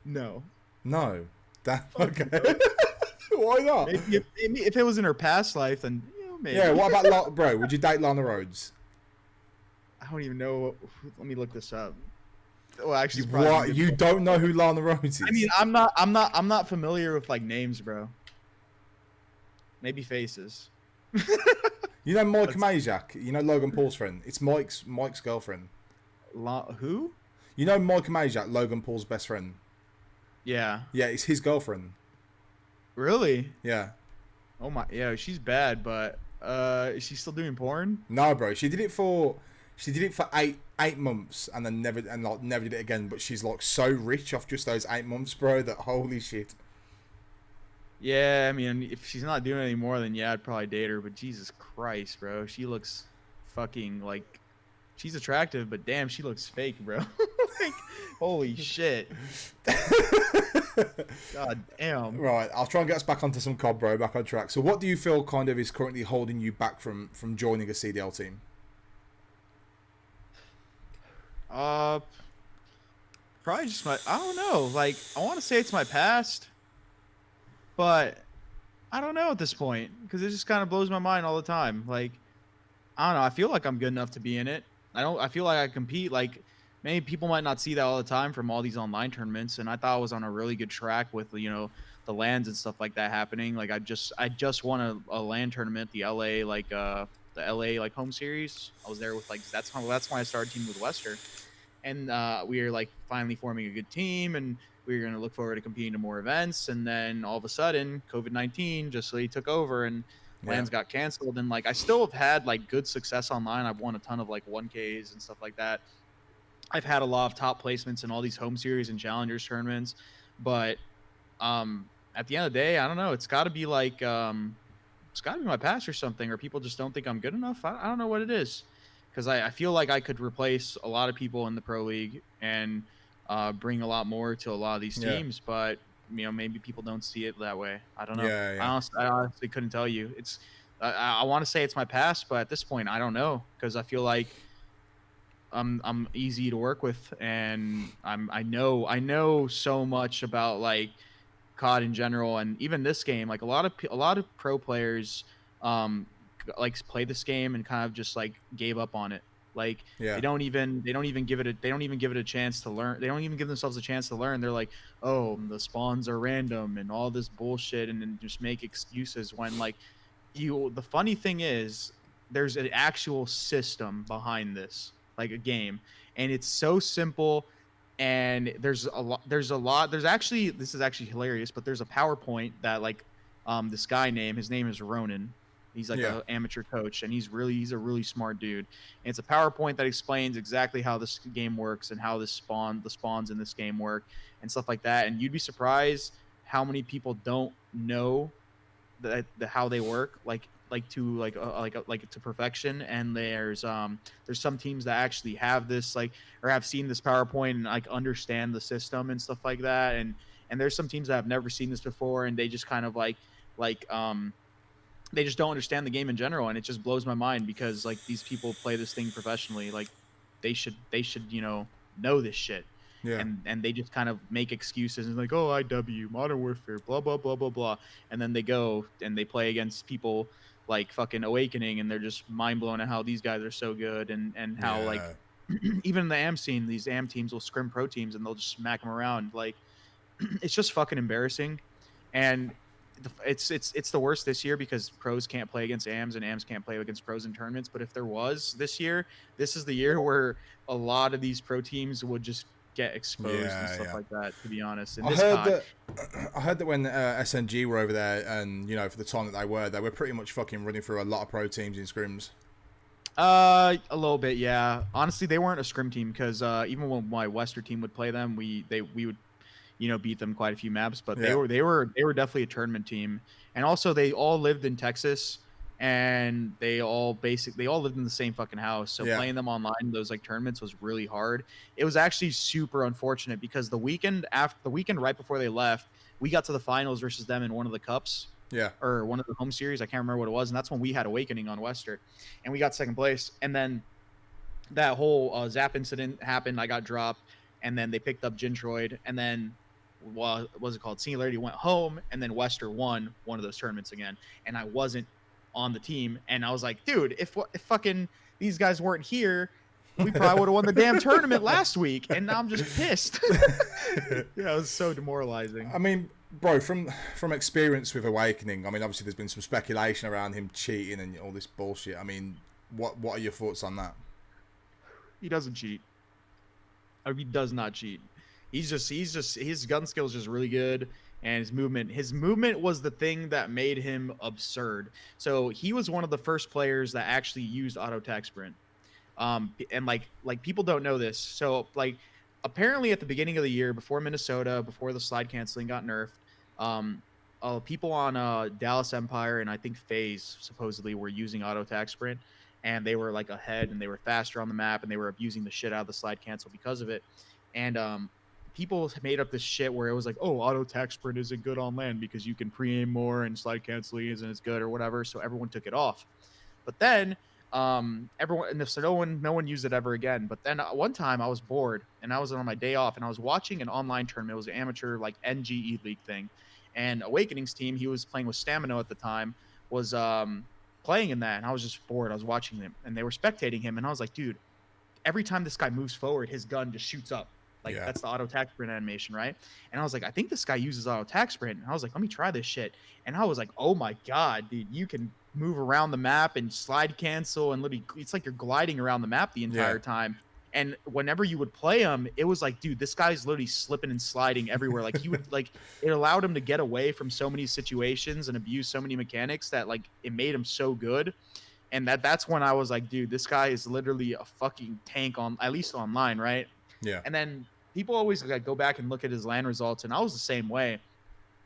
No. No. That Fuck okay. no. Why not? Maybe if it was in her past life, then maybe. Yeah. What about bro? Would you date Lana Rhodes? I don't even know. Let me look this up. Well, actually, You it's probably what? You don't know who Lana Rhodes is? I mean, I'm not familiar with like names, bro. Maybe faces. You know Mike Majak? You know Logan Paul's friend? It's Mike's girlfriend. Who? You know Mike Majak, Logan Paul's best friend? Yeah. Yeah, it's his girlfriend. Really? Yeah. Oh my, yeah, she's bad, but is she still doing porn? No, bro. She did it for 8 months and then never did it again. But she's like so rich off just those 8 months, bro. That holy shit. Yeah, I mean, if she's not doing any more, then yeah, I'd probably date her. But Jesus Christ, bro, she looks fucking like she's attractive, but damn, she looks fake, bro. Like, holy shit. God damn. Right, I'll try and get us back onto some COD, bro. Back on track. So, what do you feel kind of is currently holding you back from joining a CDL team? Probably just I don't know. Like, I want to say it's my past, but I don't know at this point because it just kind of blows my mind all the time. Like, I don't know. I feel like I'm good enough to be in it. I feel like I compete. Like, maybe people might not see that all the time from all these online tournaments. And I thought I was on a really good track with the lands and stuff like that happening. Like, I just won a land tournament, the LA like home series. I was there with like that's why I started teaming with Wester, and we were like finally forming a good team and we were going to look forward to competing to more events. And then all of a sudden COVID-19 just really took over and lands got canceled. And like I still have had like good success online. I've won a ton of like 1Ks and stuff like that. I've had a lot of top placements in all these home series and challengers tournaments, but at the end of the day, I don't know, it's got to be like it's got to be my past or something, or people just don't think I'm good enough. I don't know what it is, because I feel like I could replace a lot of people in the pro league and bring a lot more to a lot of these teams, but maybe people don't see it that way. I don't know. I honestly couldn't tell you. It's I want to say it's my past, but at this point, I don't know, because I feel like I'm easy to work with, and I know so much about like COD in general, and even this game. Like a lot of pro players like play this game and kind of just like gave up on it. Like they don't even give it a chance to learn. They don't even give themselves a chance to learn. They're like, oh, the spawns are random and all this bullshit, and then just make excuses when like the funny thing is there's an actual system behind this, like a game, and it's so simple. And there's actually, this is actually hilarious, but there's a PowerPoint that like this guy his name is Ronan. He's like an amateur coach, and he's a really smart dude. And it's a PowerPoint that explains exactly how this game works and how the spawns in this game work and stuff like that. And you'd be surprised how many people don't know how they work to perfection. And there's some teams that actually have this or have seen this PowerPoint and like understand the system and stuff like that. And there's some teams that have never seen this before, and they just kind of they just don't understand the game in general. And it just blows my mind, because like these people play this thing professionally. Like they should know this shit. And they just kind of make excuses and like, oh, IW, Modern Warfare, blah, blah, blah, blah, blah. And then they go and they play against people like fucking Awakening, and they're just mind blown at how these guys are so good, and how like even the AM scene, these AM teams will scrim pro teams and they'll just smack them around. Like it's just fucking embarrassing. And it's the worst this year because pros can't play against AMs and AMs can't play against pros in tournaments. But if there was this year, this is the year where a lot of these pro teams would just get exposed and stuff like that, to be honest. And I heard that when SNG were over there, and for the time that they were pretty much fucking running through a lot of pro teams in scrims. A little bit, yeah. Honestly, they weren't a scrim team, because even when my Wester team would play them, we would beat them quite a few maps. But they were definitely a tournament team. And also they all lived in Texas, and they all lived in the same fucking house. So playing them online, those like tournaments, was really hard. It was actually super unfortunate, because the weekend right before they left, we got to the finals versus them in one of the cups, Yeah. Or one of the home series. I can't remember what it was. And that's when we had Awakening on Wester, and we got second place. And then that whole Zap incident happened. I got dropped, and then they picked up Gintroid, and then what was it called? Singularity went home, and then Wester won one of those tournaments again, and I wasn't on the team, and I was like, dude, if fucking these guys weren't here, we probably would have won the damn tournament last week, and now I'm just pissed. Yeah, it was so demoralizing. I mean, bro, from experience with Awakening, I mean, obviously there's been some speculation around him cheating and all this bullshit. I mean, what are your thoughts on that? He doesn't cheat. He does not cheat. He's just his gun skill is just really good, and his movement was the thing that made him absurd. So he was one of the first players that actually used auto attack sprint. And like people don't know this. So like apparently at the beginning of the year, before Minnesota, before the slide canceling got nerfed, um, people on Dallas Empire and I think FaZe supposedly were using auto attack sprint, and they were like ahead and they were faster on the map and they were abusing the shit out of the slide cancel because of it. And people made up this shit where it was like, oh, auto attack sprint isn't good on land because you can pre-aim more and slide canceling isn't as good or whatever. So everyone took it off. But then everyone, and so no one used it ever again. But then one time I was bored and I was on my day off and I was watching an online tournament. It was an amateur like NGE league thing, and Awakening's team, he was playing with Stamino at the time, was playing in that, and I was just bored. I was watching them and they were spectating him, and I was like, dude, every time this guy moves forward, his gun just shoots up. Like that's the auto attack sprint animation, right? And I was like, I think this guy uses auto attack sprint. And I was like, let me try this shit. And I was like, oh my god, dude, you can move around the map and slide cancel and literally, it's like you're gliding around the map the entire time. And whenever you would play him, it was like, dude, this guy's literally slipping and sliding everywhere. Like he would like, it allowed him to get away from so many situations and abuse so many mechanics that like it made him so good. And that's when I was like, dude, this guy is literally a fucking tank on, at least online, right? Yeah. And then people always like go back and look at his LAN results, and I was the same way,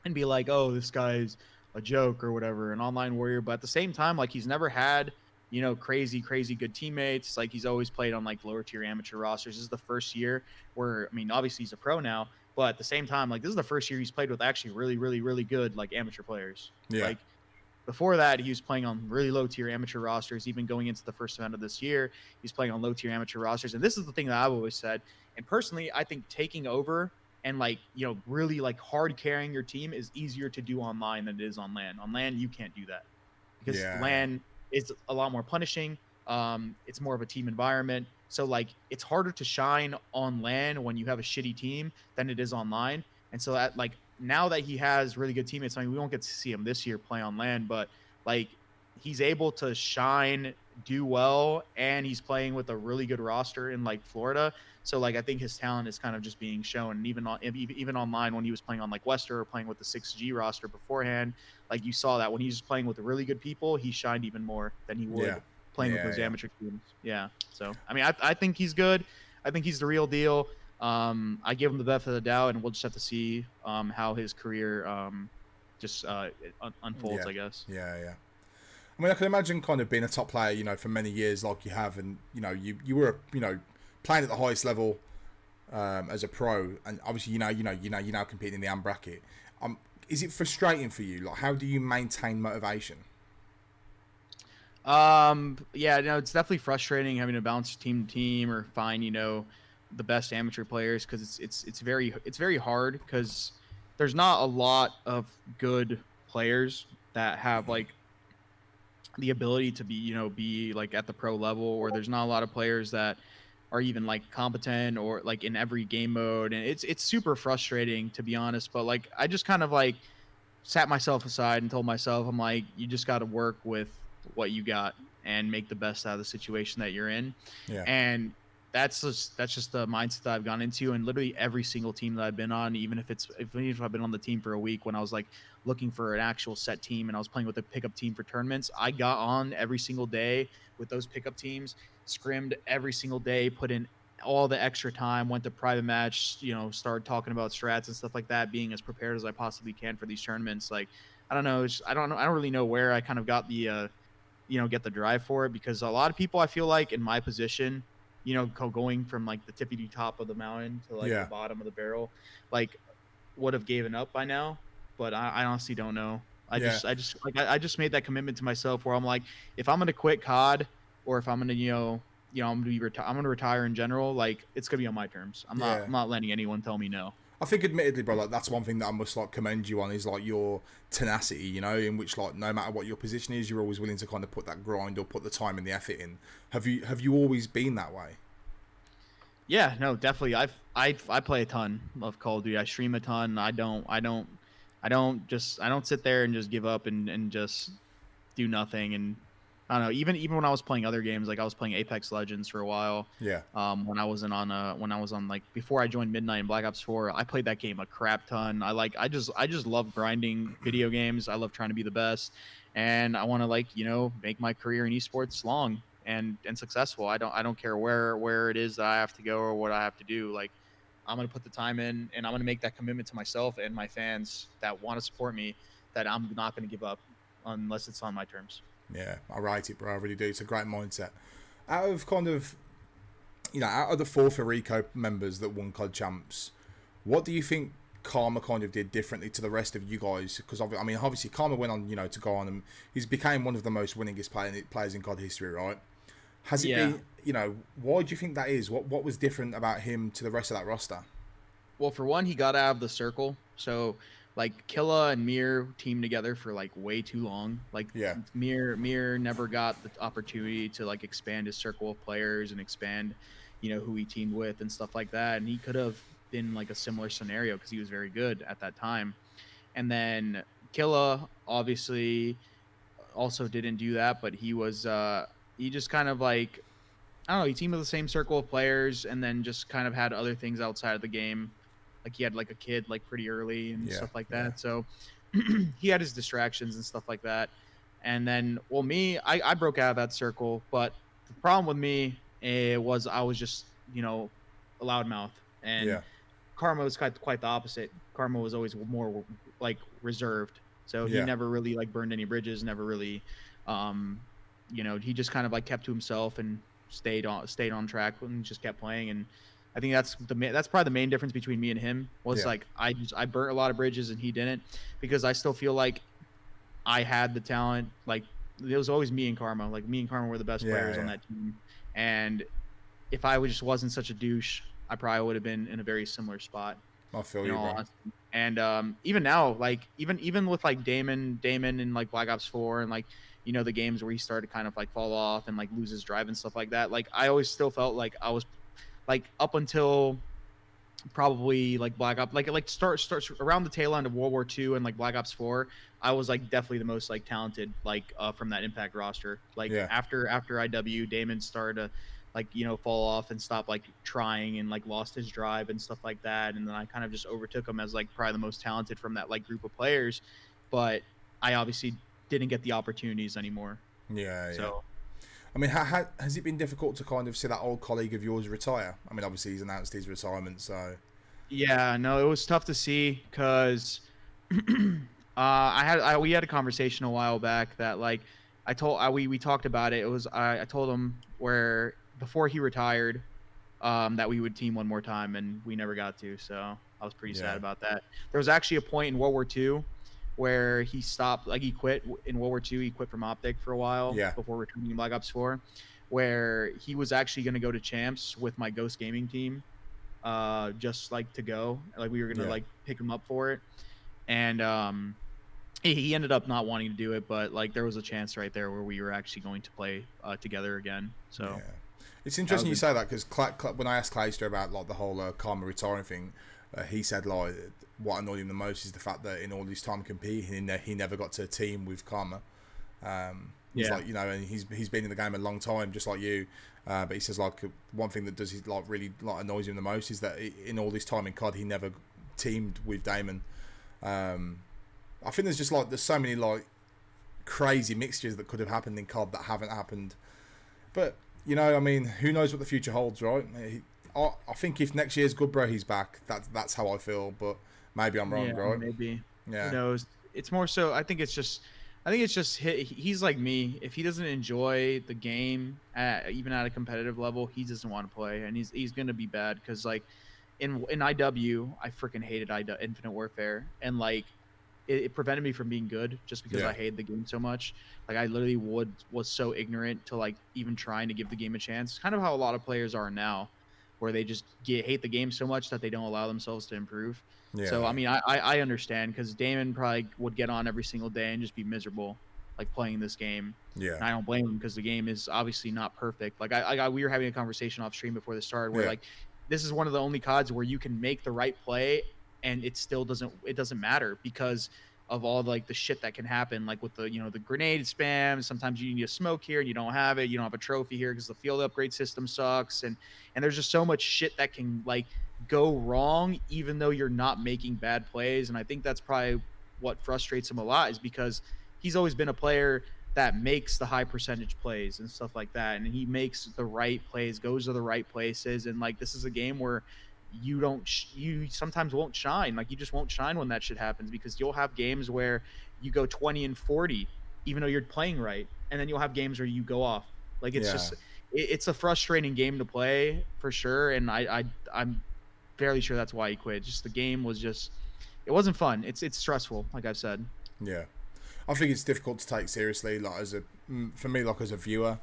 and be like, oh, this guy's a joke or whatever, an online warrior. But at the same time, like he's never had, you know, crazy good teammates. Like he's always played on like lower tier amateur rosters. This is the first year where, I mean, obviously he's a pro now, but at the same time, like this is the first year he's played with actually really good like amateur players. Yeah. Like before that, he was playing on really low tier amateur rosters. Even going into the first event of this year, he's playing on low tier amateur rosters. And this is the thing that I've always said. And personally, I think taking over and like, you know, really like hard carrying your team is easier to do online than it is on LAN. On LAN, you can't do that because LAN is a lot more punishing. It's more of a team environment. So like it's harder to shine on LAN when you have a shitty team than it is online. And so that like now that he has really good teammates, I mean, we won't get to see him this year play on LAN, but like he's able to shine, do well, and he's playing with a really good roster in like Florida. So like I think his talent is kind of just being shown. And even online when he was playing on like Wester or playing with the 6G roster beforehand, like you saw that when he was playing with really good people, he shined even more than he would playing with those amateur teams. Yeah. So I mean, I think he's good. I think he's the real deal. I give him the benefit of the doubt, and we'll just have to see how his career unfolds, I guess. Yeah. I mean, I can imagine kind of being a top player, you know, for many years like you have, and you know, you were, you know, playing at the highest level as a pro, and obviously, you're now competing in the AM bracket. Is it frustrating for you? Like, how do you maintain motivation? Yeah, no, it's definitely frustrating having to bounce team to team or find, you know, the best amateur players, because it's very hard because there's not a lot of good players that have like the ability to be like at the pro level, or there's not a lot of players that are even like competent or like in every game mode, and it's super frustrating, to be honest. But like I just kind of like sat myself aside and told myself, I'm like, you just got to work with what you got and make the best out of the situation that you're in. And that's just the mindset that I've gone into. And literally every single team that I've been on, even if I've been on the team for a week, when I was like looking for an actual set team and I was playing with a pickup team for tournaments, I got on every single day with those pickup teams, scrimmed every single day, put in all the extra time, went to private match, you know, started talking about strats and stuff like that, being as prepared as I possibly can for these tournaments. Like, I don't know. I don't really know where I kind of got the, get the drive for it, because a lot of people, I feel like in my position, you know, going from like the tippity top of the mountain to like the bottom of the barrel, like would have given up by now. But I honestly don't know. I just made that commitment to myself where I'm like, if I'm gonna quit COD or if I'm gonna I'm gonna retire in general, like it's gonna be on my terms. Yeah. I'm not letting anyone tell me no. I think, admittedly, bro, like that's one thing that I must like commend you on is like your tenacity. You know, in which like no matter what your position is, you're always willing to kind of put that grind or put the time and the effort in. Have you always been that way? Yeah, no, definitely. I play a ton of Call of Duty. I stream a ton. I don't sit there and just give up and just do nothing. And I don't know. Even when I was playing other games, like I was playing Apex Legends for a while. Yeah. When I was on like before I joined Midnight and Black Ops 4, I played that game a crap ton. I just love grinding video games. I love trying to be the best, and I want to make my career in esports long and successful. I don't care where it is that I have to go or what I have to do. Like I'm gonna put the time in, and I'm gonna make that commitment to myself and my fans that want to support me. That I'm not gonna give up unless it's on my terms. Yeah, I rate it, bro. I really do. It's a great mindset. Out of kind of, out of the four Farico members that won COD Champs, what do you think Karma kind of did differently to the rest of you guys? Because I mean, obviously Karma went on, to go on and he's became one of the most winningest players in COD history, right? Has it been, why do you think that is? What was different about him to the rest of that roster? Well, for one, he got out of the circle. So like Killa and Mir teamed together for like way too long. Like Yeah. Mir never got the opportunity to like expand his circle of players and expand, who he teamed with and stuff like that. And he could have been like a similar scenario because he was very good at that time. And then Killa obviously also didn't do that, but he just kind of like I don't know, he teamed with the same circle of players and then just kind of had other things outside of the game. Like he had like a kid like pretty early and stuff like that. Yeah. So he had his distractions and stuff like that. And then, well, me, I broke out of that circle, but the problem with me was I was just, a loudmouth. And Yeah. Karma was quite the opposite. Karma was always more like reserved. So he Yeah. never really like burned any bridges, never really, he just kind of like kept to himself and stayed on track and just kept playing. And I think that's probably the main difference between me and him was like I burnt a lot of bridges and he didn't, because I still feel like I had the talent. Like it was always me and Karma. Like me and Karma were the best players on that team. And if I just wasn't such a douche, I probably would have been in a very similar spot. I feel you, bro. And even now, like even with like Damon and like Black Ops 4 and like the games where he started to kind of like fall off and like lose his drive and stuff like that, like I always still felt like I was like up until probably like Black Ops starts around the tail end of World War II and like Black Ops 4, I was like definitely the most like talented like from that Impact roster. Like after IW, Damon started to like fall off and stop like trying and like lost his drive and stuff like that, and then I kind of just overtook him as like probably the most talented from that like group of players, but I obviously didn't get the opportunities anymore. So I mean, has it been difficult to kind of see that old colleague of yours retire? I mean, obviously he's announced his retirement, so yeah, no, it was tough to see because we had a conversation a while back that like we talked about it. It was I told him where before he retired that we would team one more time, and we never got to. So I was pretty sad about that. There was actually a point in World War II where he stopped, like he quit in World War II. He quit from Optic for a while before returning to Black Ops 4, where he was actually going to go to Champs with my Ghost Gaming team, just like to go. Like we were going to like pick him up for it. And he ended up not wanting to do it, but like there was a chance right there where we were actually going to play together again. So it's interesting you say that, because when I asked Clayster about like the whole Karma retiring thing, he said like what annoyed him the most is the fact that in all his time competing, he never got to team with Karma. He's like, and he's been in the game a long time, just like you. But he says like one thing that does like really like annoys him the most is that in all this time in COD, he never teamed with Damon. I think there's so many like crazy mixtures that could have happened in COD that haven't happened. But I mean, who knows what the future holds, right? I think if next year's good, bro, he's back. That's how I feel. But maybe I'm wrong, right? Maybe. Yeah. Who knows? It's more so. I think it's just he's like me. If he doesn't enjoy the game, even at a competitive level, he doesn't want to play, and he's gonna be bad because like in IW, I freaking hated Infinite Warfare, and like it prevented me from being good just because I hated the game so much. Like I literally was so ignorant to like even trying to give the game a chance. Kind of how a lot of players are now, where they just hate the game so much that they don't allow themselves to improve. So I mean, I understand because Damon probably would get on every single day and just be miserable, like playing this game. Yeah. And I don't blame him because the game is obviously not perfect. Like we were having a conversation off stream before the start where like this is one of the only CODs where you can make the right play and it still doesn't matter because of all like the shit that can happen, like with the the grenade spam. Sometimes you need a smoke here and you don't have it. You don't have a trophy here because the field upgrade system sucks, and there's just so much shit that can like go wrong even though you're not making bad plays. And I think that's probably what frustrates him a lot is because he's always been a player that makes the high percentage plays and stuff like that, and he makes the right plays, goes to the right places. And like this is a game where you sometimes won't shine. Like you just won't shine when that shit happens because you'll have games where you go 20 and 40 even though you're playing right, and then you'll have games where you go off. Like it's just it's a frustrating game to play for sure. And I'm fairly sure that's why he quit. Just the game was just it wasn't fun. It's stressful, like I've said. Yeah, I think it's difficult to take seriously. Like for me, like as a viewer,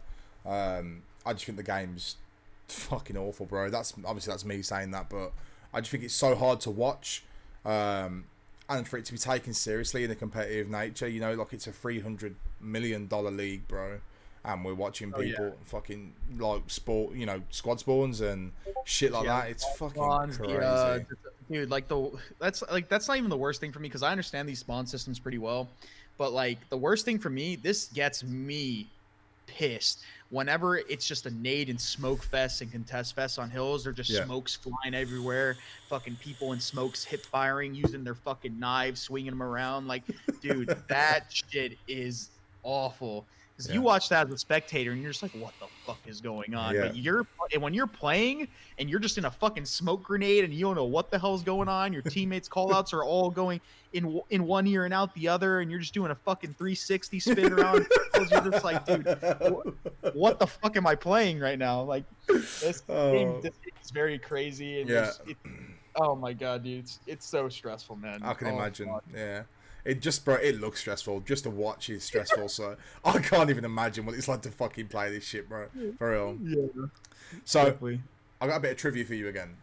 I just think the game's fucking awful, bro. That's me saying that, but I just think it's so hard to watch, and for it to be taken seriously in a competitive nature. You know, like it's a $300 million league, bro, and we're watching people fucking like squad spawns and shit like that. It's fucking crazy. Dude, like that's not even the worst thing for me because I understand these spawn systems pretty well, but like the worst thing for me, this gets me pissed whenever it's just a nade and smoke fest and contest fest on hills. They're just smokes flying everywhere, fucking people in smokes hip firing, using their fucking knives, swinging them around. Like, dude, that shit is awful. Because you watch that as a spectator and you're just like, what the fuck is going on? But when you're playing and you're just in a fucking smoke grenade and you don't know what the hell's going on, your teammates callouts are all going in one ear and out the other, and you're just doing a fucking 360 spin around. You're just like, dude, what the fuck am I playing right now? Like this game is very crazy. And oh my god, dude, it's so stressful, man. I can imagine. Fuck. Yeah. It just, bro, it looks stressful. Just to watch is stressful. So I can't even imagine what it's like to fucking play this shit, bro. For real. Yeah. So definitely. I got a bit of trivia for you again.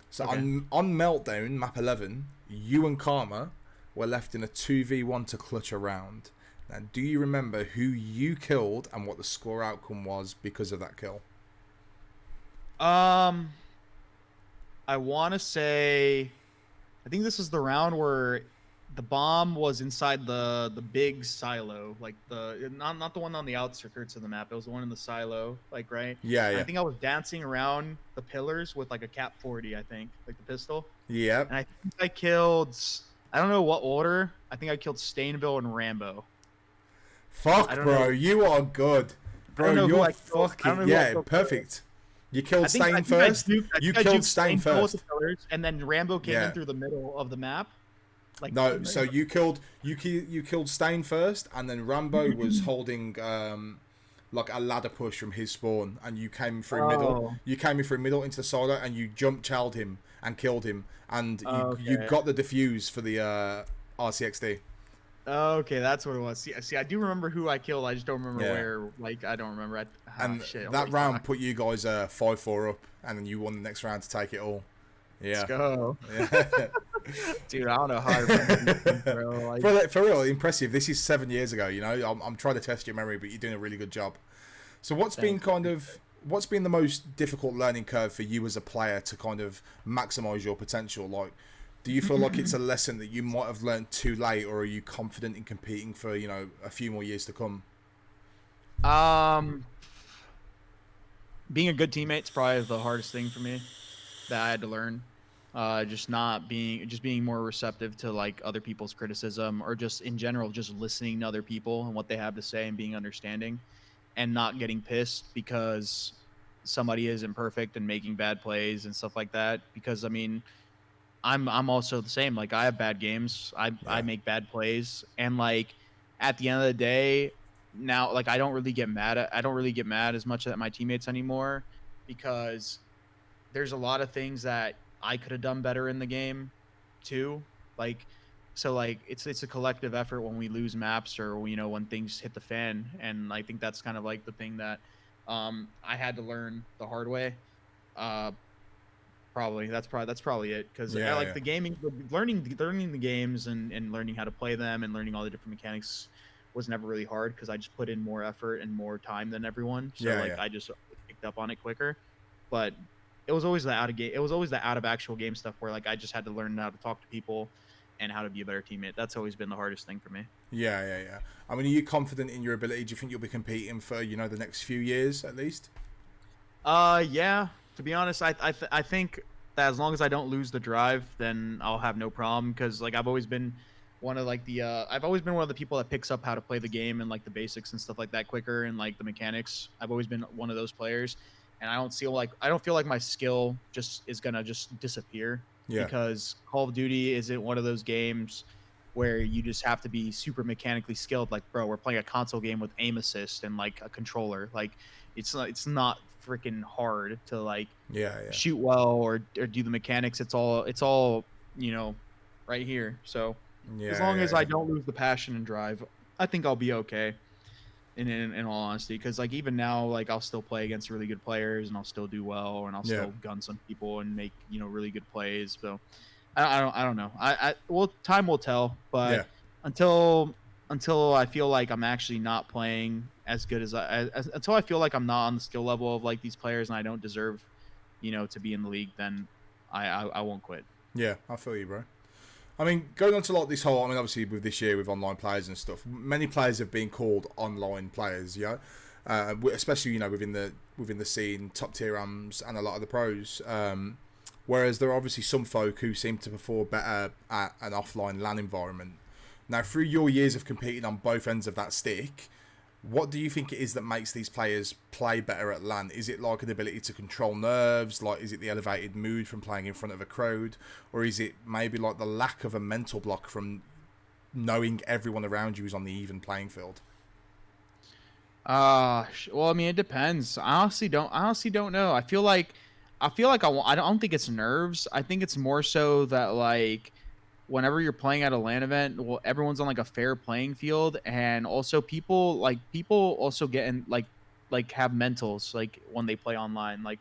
So on Meltdown, map 11, you and Karma were left in a 2v1 to clutch a round. Now, do you remember who you killed and what the score outcome was because of that kill? I want to say, I think this is the round where the bomb was inside the big silo, like not the one on the outskirts of the map. It was the one in the silo, like right. Yeah. I think I was dancing around the pillars with like a cap 40. I think like the pistol. Yeah. And I think I killed. I don't know what order. I think I killed Stainville and Rambo. Fuck, bro, you are good, bro. You're fucking perfect. You killed Stain first. You killed Stain first, and then Rambo came in through the middle of the map. Like, no, so you killed Stain first, and then Rambo was holding like a ladder push from his spawn, and you came through middle. You came in through middle into the silo, and you jump challed him and killed him, and you got the defuse for the RCXD. Okay, that's what it was. See, I do remember who I killed. I just don't remember where. Like, I don't remember. That round put you guys 5-4 up, and then you won the next round to take it all. Yeah. Let's go. Yeah. Dude, I don't know how I remember, bro. Like, for real, impressive. This is 7 years ago, you know. I'm trying to test your memory, but you're doing a really good job. So what's been the most difficult learning curve for you as a player to kind of maximize your potential? Like, do you feel like it's a lesson that you might have learned too late, or are you confident in competing for, a few more years to come? Being a good teammate is probably the hardest thing for me that I had to learn. Just being more receptive to like other people's criticism, or just in general, just listening to other people and what they have to say and being understanding, and not getting pissed because somebody isn't perfect and making bad plays and stuff like that. Because I mean, I'm also the same. Like I have bad games. I make bad plays, and like at the end of the day, now like I don't really get mad as much at my teammates anymore, because there's a lot of things that I could have done better in the game too. Like So like it's a collective effort when we lose maps or when things hit the fan, and I think that's kind of like the thing that I had to learn the hard way. Uh, that's probably it, because I Yeah, like yeah, the gaming, learning the games and learning how to play them and learning all the different mechanics was never really hard because I just put in more effort and more time than everyone. So yeah, like yeah. I just picked up on it quicker. But it was always the out of game. It was always the out of actual game stuff where like I just had to learn how to talk to people and how to be a better teammate. That's always been the hardest thing for me. Yeah, yeah, yeah. I mean, are you confident in your ability? Do you think you'll be competing for, the next few years at least? Yeah. To be honest, I think that as long as I don't lose the drive, then I'll have no problem. Because like I've always been I've always been one of the people that picks up how to play the game and like the basics and stuff like that quicker, and like the mechanics. I've always been one of those players, and I don't feel like my skill just is gonna just disappear, Yeah, because Call of Duty isn't one of those games where you just have to be super mechanically skilled. Like, bro, we're playing a console game with aim assist and like a controller. Like, it's not freaking hard to like yeah, yeah, shoot well or do the mechanics. It's all right here. So as yeah, long yeah, as yeah. I don't lose the passion and drive, I think I'll be okay. In all honesty, because like even now, like I'll still play against really good players and I'll still do well, and I'll Yeah. still gun some people and make really good plays. So I don't know. Well, time will tell, but Yeah. until until I feel like I'm actually not playing as good until I feel like I'm not on the skill level of like these players and I don't deserve, to be in the league, then I won't quit. Yeah, I feel you, bro. I mean, going on to like this whole, I mean, obviously with this year with online players and stuff, many players have been called online players, especially within the scene, top tier AMs and a lot of the pros. Whereas there are obviously some folk who seem to perform better at an offline LAN environment. Now, through your years of competing on both ends of that stick, what do you think it is that makes these players play better at LAN? Is it like an ability to control nerves? Like, is it the elevated mood from playing in front of a crowd? Or is it maybe like the lack of a mental block from knowing everyone around you is on the even playing field? Well, I mean, it depends. I honestly don't know. I feel like I don't think it's nerves. I think it's more so that like whenever you're playing at a LAN event, well, everyone's on like a fair playing field, and also people also get in like have mentals like when they play online. Like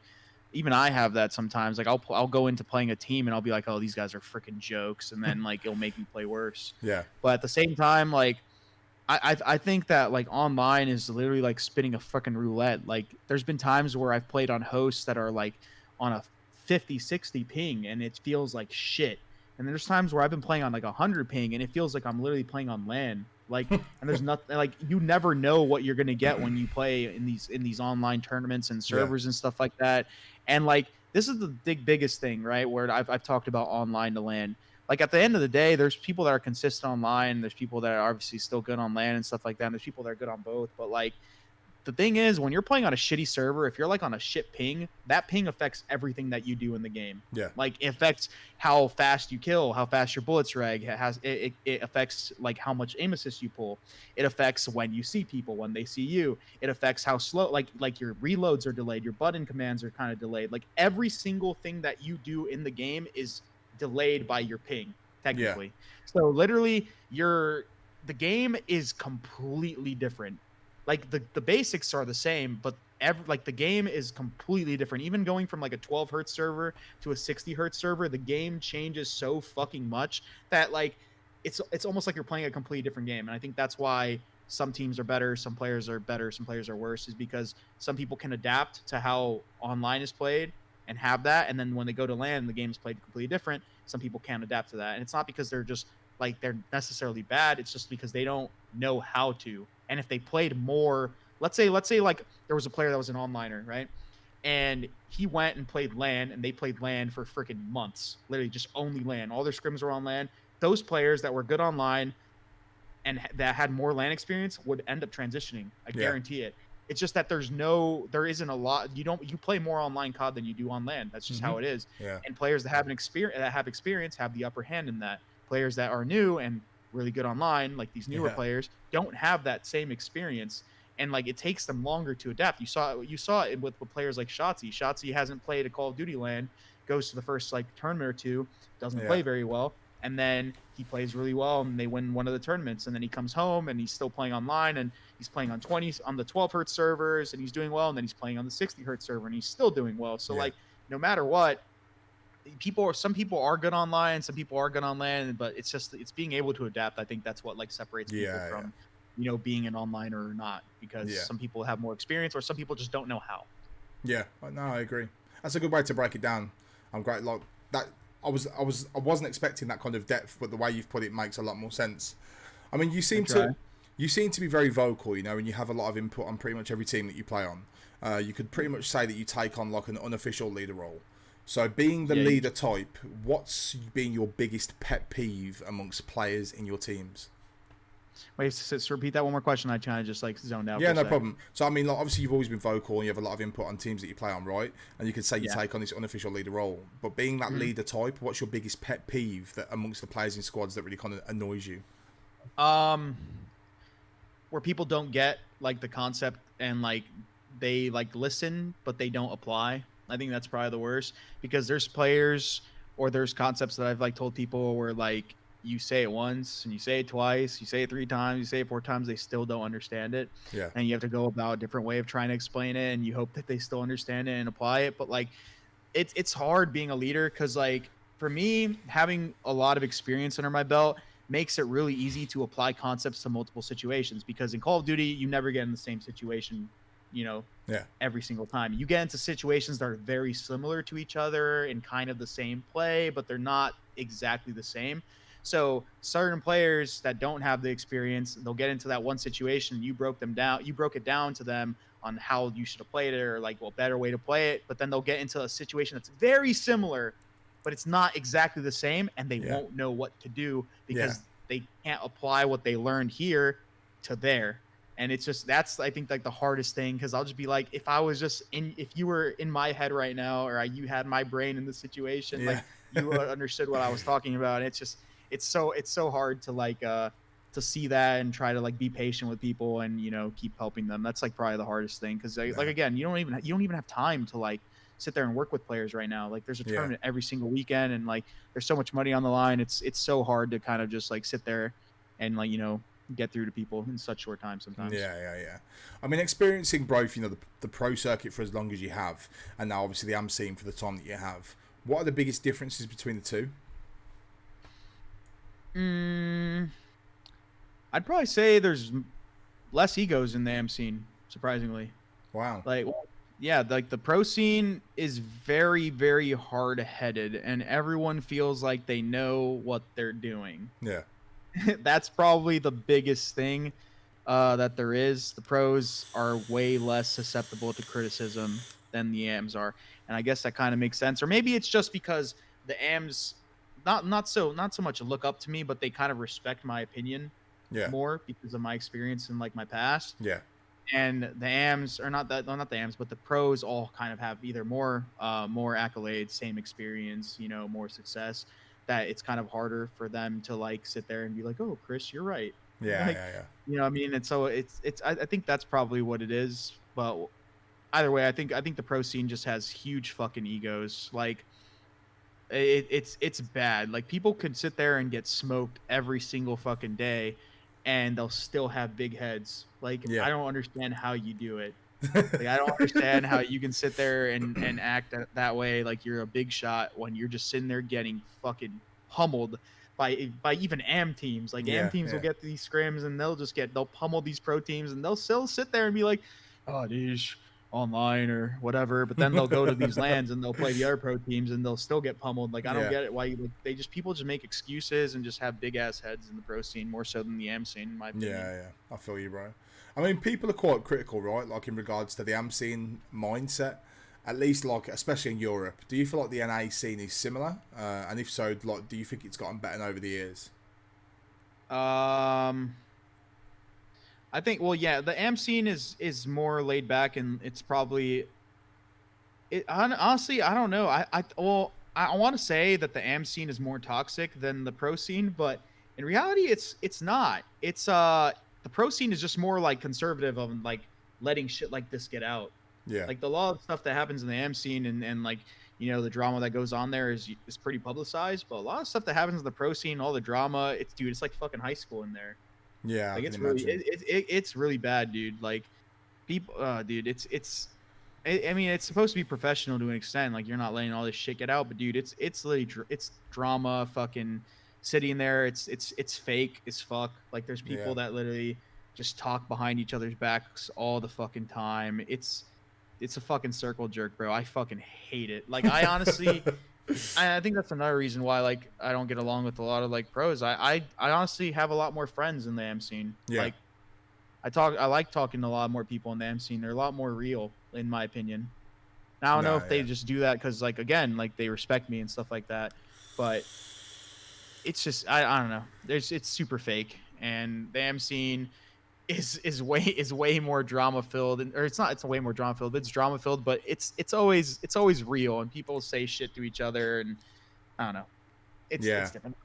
even I have that sometimes. Like I'll go into playing a team and I'll be like, oh, these guys are freaking jokes, and then like it'll make me play worse. Yeah, But at the same time, like I think that like online is literally like spinning a fucking roulette. Like there's been times where I've played on hosts that are like on a 50, 60 ping and it feels like shit. And there's times where I've been playing on like 100 ping and it feels like I'm literally playing on LAN. Like, and there's nothing like, you never know what you're gonna get when you play in these online tournaments and yeah, servers and stuff like that. And like this is the biggest thing, right? Where I've talked about online to LAN. Like at the end of the day, there's people that are consistent online. There's people that are obviously still good on LAN and stuff like that. And there's people that are good on both. But like the thing is, when you're playing on a shitty server, if you're like on a shit ping, that ping affects everything that you do in the game. yeah, Like it affects how fast you kill, how fast your bullets reg. It affects like how much aim assist you pull. It affects when you see people, when they see you. It affects how slow, like your reloads are delayed, your button commands are kind of delayed. Like every single thing that you do in the game is delayed by your ping, yeah, technically. So literally, the game is completely different. Like the basics are the same, but like the game is completely different. Even going from like a 12 hertz server to a 60 hertz server, the game changes so fucking much that like it's almost like you're playing a completely different game. And I think that's why some teams are better, some players are better, some players are worse, is because some people can adapt to how online is played and have that, and then when they go to LAN, the game is played completely different. Some people can't adapt to that, and it's not because they're necessarily bad. It's just because they don't know how to. And if they played more, let's say like there was a player that was an onliner, right? And he went and played LAN, and they played LAN for freaking months, literally just only LAN. All their scrims were on LAN. Those players that were good online and that had more LAN experience would end up transitioning. I yeah, guarantee it. It's just that there isn't a lot. You play more online COD than you do on LAN. That's just how it is. yeah, And players that have experience have the upper hand in that. Players that are new and really good online, like these newer yeah, players, don't have that same experience. And like it takes them longer to adapt. You saw it with players like Shotzi. Shotzi hasn't played a Call of Duty LAN, goes to the first like tournament or two, doesn't yeah, play very well, and then he plays really well and they win one of the tournaments, and then he comes home and he's still playing online and he's playing on 20 on the 12 hertz servers and he's doing well, and then he's playing on the 60 hertz server and he's still doing well. So like no matter what, some people are good online, some people are good online, but it's being able to adapt. I think that's what like separates people from being an online or not, because some people have more experience or some people just don't know how. Yeah, no, I agree. That's a good way to break it down. I'm great. Like that, I wasn't expecting that kind of depth, but the way you've put it makes a lot more sense. I mean, you seem to be very vocal, and you have a lot of input on pretty much every team that you play on. You could pretty much say that you take on like an unofficial leader role. So being the leader type, what's been your biggest pet peeve amongst players in your teams? Wait, so repeat that one more question. I kind of just like zoned out. Yeah, no problem. So I mean, like, obviously you've always been vocal and you have a lot of input on teams that you play on, right? And you could say you take on this unofficial leader role. But being that leader type, what's your biggest pet peeve that amongst the players in squads that really kind of annoys you? Where people don't get like the concept and like they like listen but they don't apply. I think that's probably the worst, because there's players or there's concepts that I've like told people where like you say it once and you say it twice, you say it 3 times, you say it 4 times, they still don't understand it. Yeah. And you have to go about a different way of trying to explain it, and you hope that they still understand it and apply it. But like it's hard being a leader, because like for me, having a lot of experience under my belt makes it really easy to apply concepts to multiple situations, because in Call of Duty you never get in the same situation every single time. You get into situations that are very similar to each other and kind of the same play, but they're not exactly the same. So certain players that don't have the experience, they'll get into that one situation. You broke it down to them on how you should have played it, or like, well, better way to play it. But then they'll get into a situation that's very similar, but it's not exactly the same, and they won't know what to do because they can't apply what they learned here to there. And it's just, that's, I think, like the hardest thing, because I'll just be like, if you were in my head right now, or you had my brain in the situation, like you understood what I was talking about. And it's just, it's so hard to like, to see that and try to like be patient with people and, keep helping them. That's like probably the hardest thing. Cause like, again, you don't even have time to like sit there and work with players right now. Like there's a tournament every single weekend, and like, there's so much money on the line. It's so hard to kind of just like sit there and like, get through to people in such short time sometimes. Yeah. I mean, experiencing both, the pro circuit for as long as you have, and now obviously the AM scene for the time that you have, what are the biggest differences between the two? I'd probably say there's less egos in the AM scene, surprisingly. Wow. Like, yeah, like the pro scene is very, very hard-headed, and everyone feels like they know what they're doing. Yeah. That's probably the biggest thing that there is. The pros are way less susceptible to criticism than the AMs are, and I guess that kind of makes sense. Or maybe it's just because the AMs not so much look up to me, but they kind of respect my opinion more because of my experience in like my past. Yeah. And the AMs are not the AMs, but the pros all kind of have either more accolades, same experience, more success, that it's kind of harder for them to like sit there and be like, oh, Chris, you're right. Yeah, like, You know what I mean? And so I think that's probably what it is. But either way, I think the pro scene just has huge fucking egos. Like it's bad. Like people can sit there and get smoked every single fucking day, and they'll still have big heads. Like I don't understand how you do it. Like I don't understand how you can sit there and act that way, like you're a big shot, when you're just sitting there getting fucking pummeled by even AM teams. Like AM teams will get these scrims and they'll pummel these pro teams, and they'll still sit there and be like, oh, geez, online or whatever. But then they'll go to these lands and they'll play the other pro teams and they'll still get pummeled. Like I don't get it why people just make excuses and just have big ass heads in the pro scene more so than the AM scene, in my opinion. Yeah, I feel you, bro. I mean, people are quite critical, right? Like in regards to the AM scene mindset, at least like especially in Europe. Do you feel like the NA scene is similar? And if so, like, do you think it's gotten better over the years? I think, well, yeah, the AM scene is more laid back, and it's probably honestly, I don't know. I want to say that the AM scene is more toxic than the pro scene, but in reality, it's not. It's the pro scene is just more like conservative of like letting shit like this get out. Yeah. Like the lot of stuff that happens in the AM scene and like, you know, the drama that goes on there is pretty publicized. But a lot of stuff that happens in the pro scene, all the drama, it's like fucking high school in there. Yeah, I Like can it's really imagine. it's really bad, dude. Like people, dude, I mean, it's supposed to be professional to an extent. Like you're not letting all this shit get out, but dude, it's literally it's drama, fucking sitting there. It's fake as fuck. Like there's Yeah. people that literally just talk behind each other's backs all the fucking time. It's a fucking circle jerk, bro. I fucking hate it. Like I honestly, I think that's another reason why like I don't get along with a lot of like pros. I honestly have a lot more friends in the M scene. Yeah. Like I like talking to a lot more people in the M scene. They're a lot more real, in my opinion. I don't know No, if they yeah. just do that because, like, again, like they respect me and stuff like that. But it's just I don't know. It's super fake, and the M scene is way more drama filled, and or it's way more drama filled. It's drama filled, but it's always real, and people say shit to each other, and I don't know. It's Yeah. different.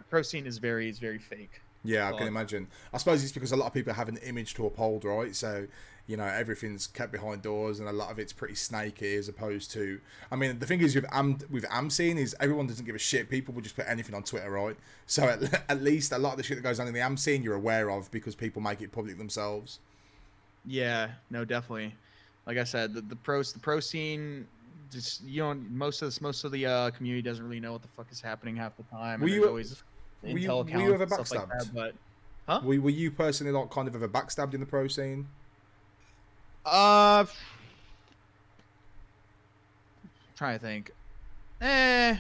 Pro scene is very fake. Yeah, I can But imagine. I suppose it's because a lot of people have an image to uphold, right? So, you know, everything's kept behind doors, and a lot of it's pretty snaky. As opposed to, I mean, the thing is with am scene is everyone doesn't give a shit. People will just put anything on Twitter, right? So at least a lot of the shit that goes on in the am scene you're aware of because people make it public themselves. yeah, no, definitely. Like I said, the pro scene, just you know, most of the community doesn't really know what the fuck is happening half the time, Were and there's you always intel were you accounts ever and stuff like that. backstabbed? But huh? Were you personally like kind of ever backstabbed in the pro scene? Uh, trying to think. Eh,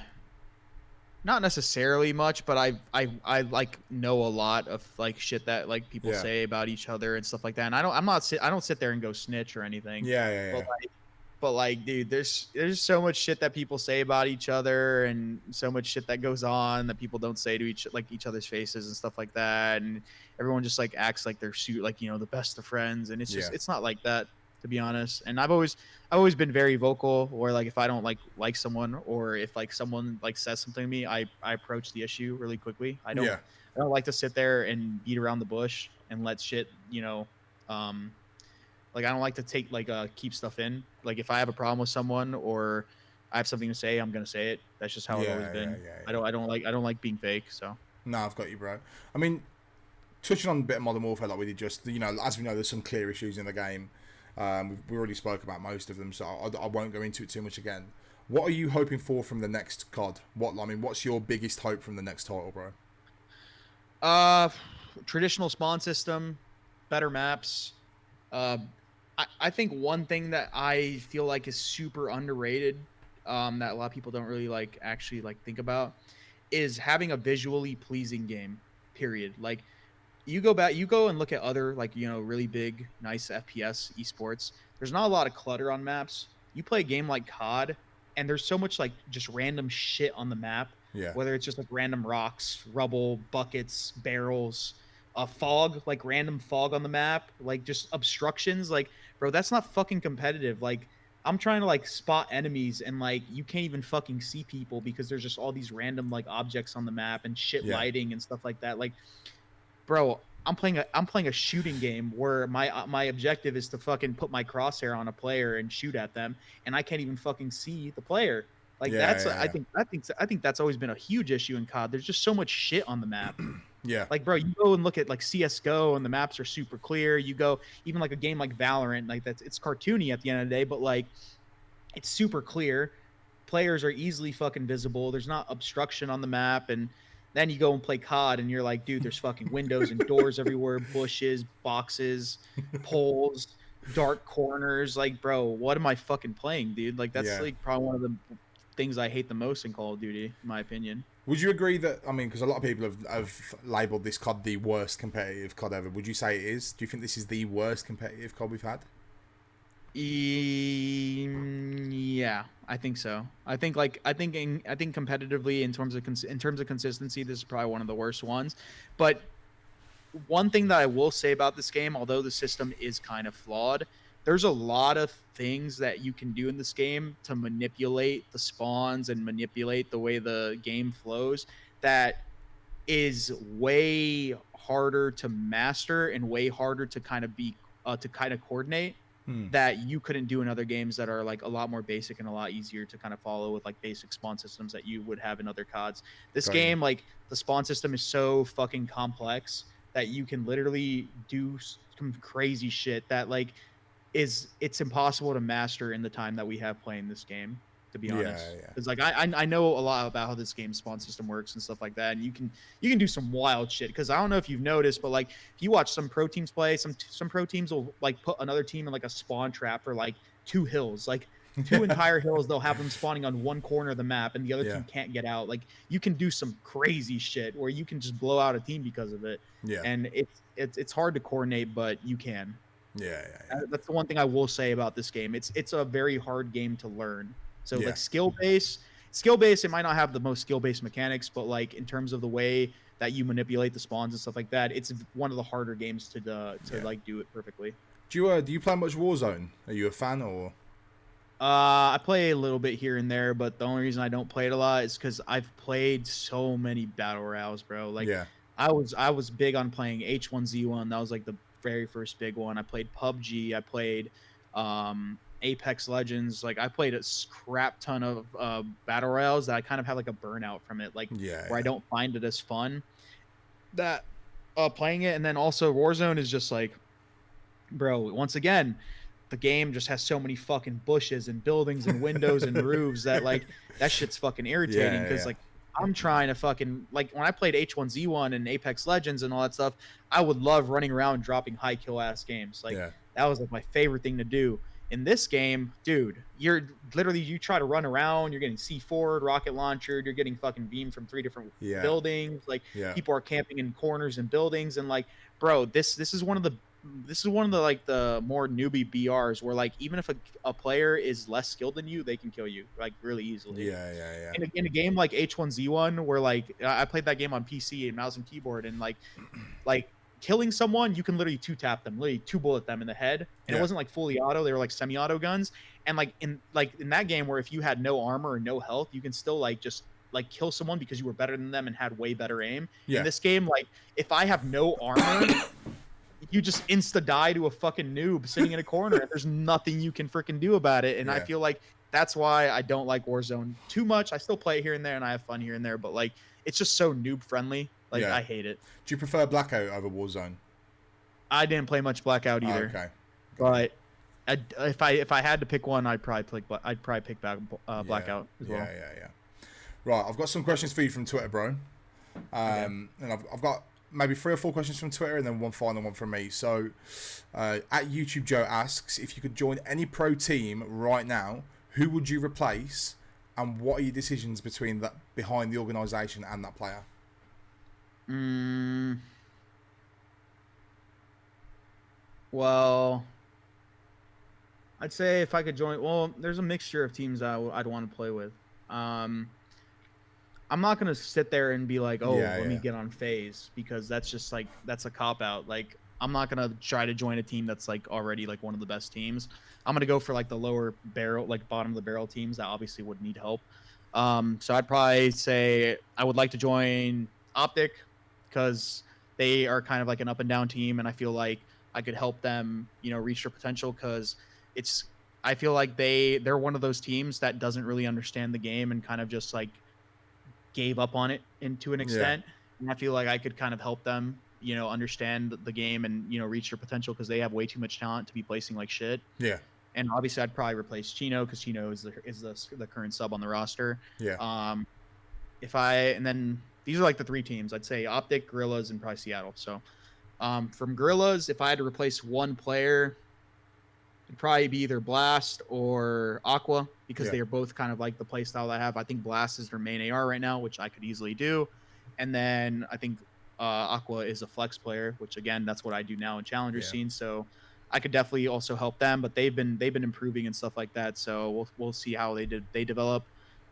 not necessarily much, but I like know a lot of like shit that like people Yeah. say about each other and stuff like that. And I don't sit there and go snitch or anything. Yeah, yeah, But yeah. like, dude, there's so much shit that people say about each other, and so much shit that goes on that people don't say to each other's faces and stuff like that. And everyone just like acts like they're like, you know, the best of friends, and Yeah. it's not like that, to be honest. And I've always been very vocal, or like if I don't like someone, or if like someone like says something to me, I approach the issue really quickly. Yeah. I don't like to sit there and beat around the bush and let shit, you know, um like I don't like to take like keep stuff in. Like if I have a problem with someone or I have something to say, I'm gonna say it. That's just how I've always Yeah, yeah, been. yeah, yeah. I don't like being fake. So No, I've got you, bro. I mean, touching on a bit of Modern Warfare, like we did just, you know, as we know, there's some clear issues in the game. We already spoke about most of them, so I won't go into it too much again. What are you hoping for from the next COD? What's your biggest hope from the next title, bro? uh traditional spawn system, better maps. Uh I think one thing that I feel like is super underrated, that a lot of people don't really like actually like think about, is having a visually pleasing game. Period. Like you go and look at other like, you know, really big nice FPS esports. There's not a lot of clutter on maps. You play a game like COD and there's so much like just random shit on the map, Yeah, whether it's just like random rocks, rubble, buckets, barrels, fog, like random fog on the map, like just obstructions. Like, bro, that's not fucking competitive. Like, I'm trying to like spot enemies and like you can't even fucking see people because there's just all these random like objects on the map and shit yeah, lighting and stuff like that. Like, bro, I'm playing a shooting game where my objective is to fucking put my crosshair on a player and shoot at them, and I can't even fucking see the player. Like yeah, that's yeah, I think that's always been a huge issue in COD. There's just so much shit on the map. yeah, Like, bro, you go and look at like CS:GO and the maps are super clear. You go even like a game like Valorant, like it's cartoony at the end of the day, but like it's super clear. Players are easily fucking visible. There's not obstruction on the map. And then you go and play COD and you're like, dude, there's fucking windows and doors everywhere, bushes, boxes, poles, dark corners. Like, bro, what am I fucking playing, dude? Like, that's yeah. like probably one of the things I hate the most in Call of Duty, in my opinion. Would you agree that, I mean, because a lot of people have labelled this COD the worst competitive COD ever. Would you say it is? Do you think this is the worst competitive COD we've had? Yeah, I think so. I think competitively in terms of in terms of consistency, this is probably one of the worst ones. But one thing that I will say about this game, although the system is kind of flawed, there's a lot of things that you can do in this game to manipulate the spawns and manipulate the way the game flows that is way harder to master and way harder to kind of coordinate. that you couldn't do in other games that are like a lot more basic and a lot easier to kind of follow with like basic spawn systems that you would have in other CODs. This Got you. game, like the spawn system is so fucking complex that you can literally do some crazy shit that like it's impossible to master in the time that we have playing this game, to be Yeah, honest. yeah. Because like I know a lot about how this game spawn system works and stuff like that, and you can do some wild shit. Because I don't know if you've noticed, but like if you watch some pro teams play, some pro teams will like put another team in like a spawn trap for like 2 hills, like two entire hills. They'll have them spawning on one corner of the map, and the other Yeah. team can't get out. Like you can do some crazy shit where you can just blow out a team because of it. Yeah. And it's hard to coordinate, but you can. Yeah, yeah, yeah. That's the one thing I will say about this game. It's a very hard game to learn. So Yeah. like skill base, it might not have the most skill based mechanics, but like in terms of the way that you manipulate the spawns and stuff like that, it's one of the harder games to like do it perfectly. Do you play much Warzone? Are you a fan or? I play a little bit here and there, but the only reason I don't play it a lot is because I've played so many battle royales, bro. Like Yeah. I was big on playing H1Z1. That was like the very first big one. I played PUBG. I played Apex Legends. Like I played a crap ton of battle royales that I kind of had like a burnout from it, like where I don't find it as fun that playing it. And then also Warzone is just like, bro, once again, the game just has so many fucking bushes and buildings and windows and roofs that like that shit's fucking irritating because like I'm trying to fucking like when I played H1Z1 and Apex Legends and all that stuff, I would love running around dropping high kill ass games. Like that was like my favorite thing to do. In this game, dude, you're literally you try to run around, you're getting C4, rocket launcher, you're getting fucking beamed from 3 different buildings. Like people are camping in corners and buildings and like, bro, this is one of the like the more newbie BRs where like even if a player is less skilled than you, they can kill you like really easily. Yeah. In a game like H1Z1 where like I played that game on PC and mouse and keyboard and like killing someone, you can literally 2-tap them, literally 2-bullet them in the head. And it wasn't like fully auto, they were like semi-auto guns. And like in that game where if you had no armor or no health, you can still like just like kill someone because you were better than them and had way better aim. In this game, like if I have no armor, you just insta die to a fucking noob sitting in a corner and there's nothing you can freaking do about it. And I feel like that's why I don't like Warzone too much. I still play it here and there and I have fun here and there, but like it's just so noob friendly. Like I hate it. Do you prefer Blackout over Warzone? I didn't play much Blackout either. Okay. But if I had to pick one, I'd probably pick Blackout as well. Yeah. Right, I've got some questions for you from Twitter, bro. And I've got maybe 3 or 4 questions from Twitter and then one final one from me. So, at YouTube Joe asks, if you could join any pro team right now, who would you replace, and what are your decisions behind the organisation and that player? Well, I'd say if I could join, well, there's a mixture of teams I'd want to play with. I'm not gonna sit there and be like, let me get on FaZe, because that's just like that's a cop out. Like I'm not gonna try to join a team that's like already like one of the best teams. I'm gonna go for like the lower barrel, like bottom of the barrel teams that obviously would need help. So I'd probably say I would like to join Optic because they are kind of like an up and down team, and I feel like I could help them, reach their potential, because I feel like they're one of those teams that doesn't really understand the game and kind of just like gave up on it to an extent. And I feel like I could kind of help them, understand the game and, reach their potential, because they have way too much talent to be placing like shit. Yeah. And obviously I'd probably replace Chino, because Chino is the current sub on the roster. Yeah. And then these are like the 3 teams. I'd say Optic, Gorillas, and probably Seattle. So from Gorillas, if I had to replace one player, it'd probably be either Blast or Aqua, because they are both kind of like the play style I have. I think Blast is their main AR right now, which I could easily do. And then I think Aqua is a flex player, which again, that's what I do now in Challenger scene. So I could definitely also help them, but they've been improving and stuff like that. So we'll see how they develop.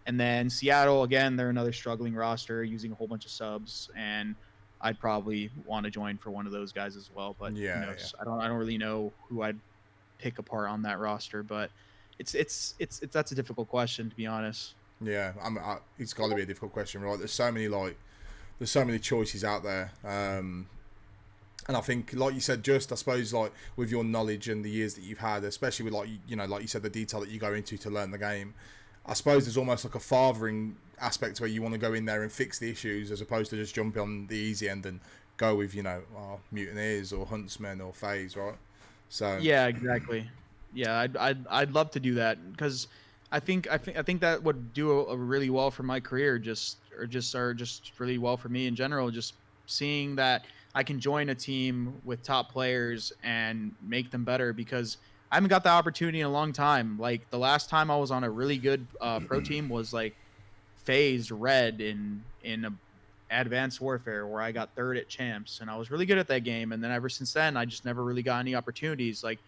And then Seattle, again, they're another struggling roster using a whole bunch of subs, and I'd probably want to join for one of those guys as well. But I don't really know who I'd pick apart on that roster, but it's that's a difficult question, to be honest. Yeah, it's got to be a difficult question, right? There's so many choices out there. And I think, like you said, just I suppose like with your knowledge and the years that you've had, especially with like like you said, the detail that you go into to learn the game, I suppose there's almost like a fathering aspect where you want to go in there and fix the issues as opposed to just jump on the easy end and go with mutineers or huntsmen or fays, right? So Yeah, exactly. Yeah, I'd love to do that because I think that would do a really well for my career, just really well for me in general. Just seeing that I can join a team with top players and make them better because I haven't got the opportunity in a long time. Like the last time I was on a really good pro team was like phased red in a advanced warfare where I got third at champs and I was really good at that game. And then ever since then, I just never really got any opportunities. Like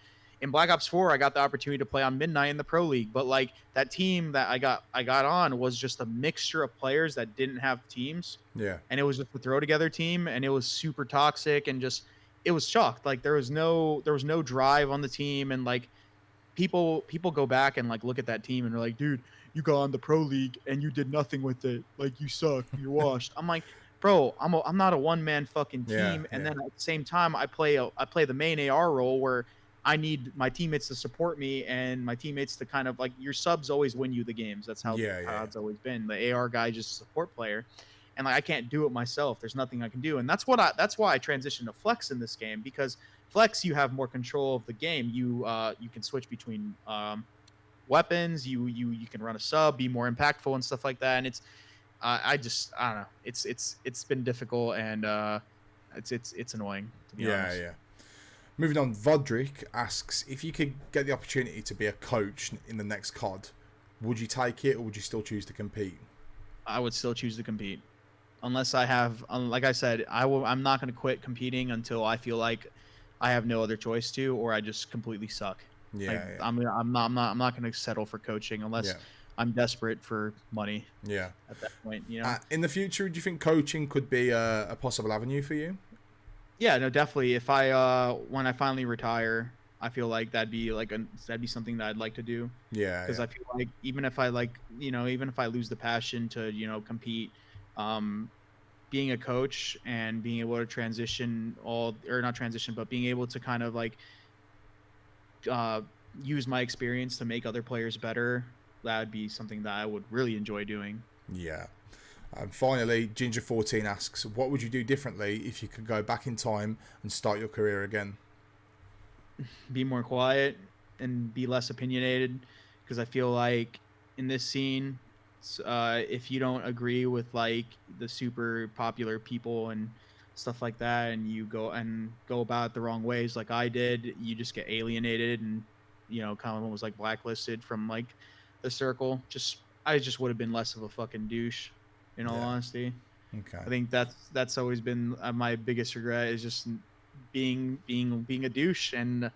in Black Ops 4, I got the opportunity to play on Midnight in the Pro League, but like that team that I got on was just a mixture of players that didn't have teams. yeah, And it was just a throw together team and it was super toxic and just it was chalked. Like there was no drive on the team and like people go back and like look at that team and they're like, dude, you got on the pro league and you did nothing with it. Like you suck. You're washed. I'm like, bro, I'm not a one man fucking yeah, team. And yeah, then at the same time, I play the main AR role where I need my teammates to support me and my teammates to kind of like your subs always win you the games. That's how yeah, yeah, it's always been. The AR guy just a support player. And like I can't do it myself. There's nothing I can do. And that's why I transitioned to flex in this game because flex you have more control of the game. You can switch between weapons. You can run a sub, be more impactful and stuff like that. And it's I don't know. It's been difficult and it's annoying to be yeah, honest. yeah. Moving on, Vodrick asks if you could get the opportunity to be a coach in the next COD, would you take it or would you still choose to compete? I would still choose to compete unless I have like I said I'm not going to quit competing until I feel like I have no other choice to or I just completely suck. Like Yeah, yeah, I'm not going to settle for coaching unless yeah, I'm desperate for money yeah. at that point, you know. In the future, do you think coaching could be a possible avenue for you? Yeah, no, definitely. If I when I finally retire, I feel like that'd be something that I'd like to do Yeah, because yeah, I feel like even if I like, even if I lose the passion to, compete, um being a coach and being able to transition all or not transition but being able to kind of like uh use my experience to make other players better, that would be something that I would really enjoy doing. yeah. And finally, Ginger14 asks, what would you do differently if you could go back in time and start your career again? Be more quiet and be less opinionated because I feel like in this scene, if you don't agree with like the super popular people and stuff like that, and you go about it the wrong ways, like I did, you just get alienated and kind of almost like blacklisted from like the circle. I just would have been less of a fucking douche, in all Yeah. honesty. Okay. I think that's always been my biggest regret is just being a douche and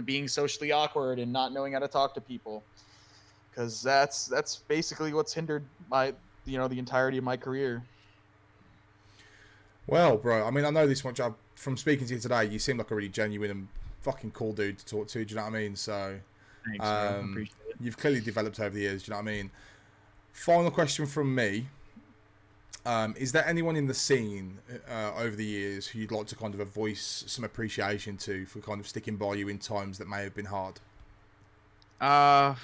being socially awkward and not knowing how to talk to people because that's basically what's hindered my the entirety of my career. Well, bro, I mean, I know this much. From speaking to you today, you seem like a really genuine and fucking cool dude to talk to. Do you know what I mean? So, Thanks, bro. I appreciate it. you've clearly developed over the years. Do you know what I mean? Final question from me. Is there anyone in the scene over the years who you'd like to kind of voice some appreciation to for kind of sticking by you in times that may have been hard? uh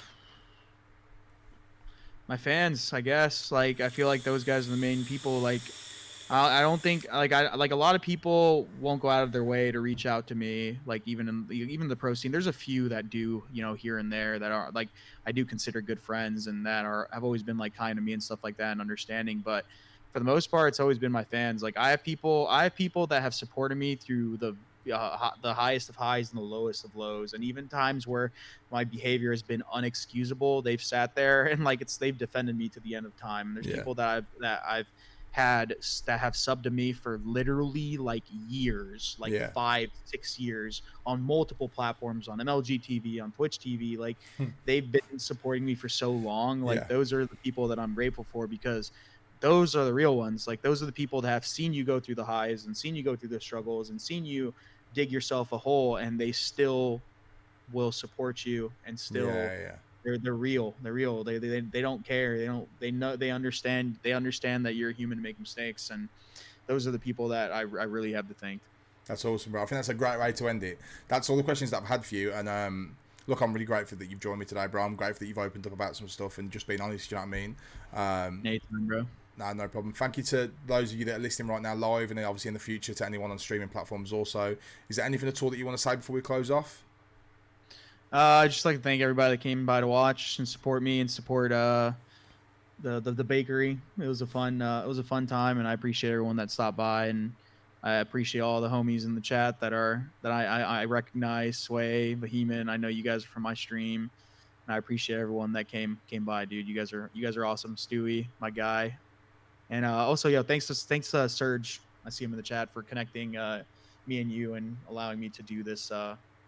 my fans, I guess. Like I feel like those guys are the main people. Like I don't think I like a lot of people won't go out of their way to reach out to me. Like even the pro scene, there's a few that do, here and there that are like I do consider good friends and that have always been like kind to me and stuff like that and understanding. But for the most part, it's always been my fans. Like I have people that have supported me through the highest of highs and the lowest of lows, and even times where my behavior has been unexcusable. They've sat there and like they've defended me to the end of time. And there's Yeah. people that I've had that have subbed to me for literally like years, like Yeah. 5-6 years on multiple platforms, on MLG TV, on Twitch TV. Like they've been supporting me for so long. Like Yeah. those are the people that I'm grateful for because those are the real ones. Like those are the people that have seen you go through the highs and seen you go through the struggles and seen you dig yourself a hole, and they still will support you and still Yeah. Yeah. they're real. They're real. They don't care. They know they understand that you're human to make mistakes, and those are the people that I really have to thank. That's awesome, bro. I think that's a great way to end it. That's all the questions that I've had for you. And look, I'm really grateful that you've joined me today, bro. I'm grateful that you've opened up about some stuff and just been honest. You know what I mean? Nathan, bro. Nah, no problem. Thank you to those of you that are listening right now live, and then obviously in the future to anyone on streaming platforms also. Is there anything at all that you want to say before we close off? I'd just like to thank everybody that came by to watch and support me and support the bakery. It was a fun time, and I appreciate everyone that stopped by, and I appreciate all the homies in the chat that I recognize. Sway, Behemoth. I know you guys are from my stream, and I appreciate everyone that came by, dude. You guys are awesome. Stewie, my guy. And also, thanks to Serge. I see him in the chat for connecting me and you and allowing me to do this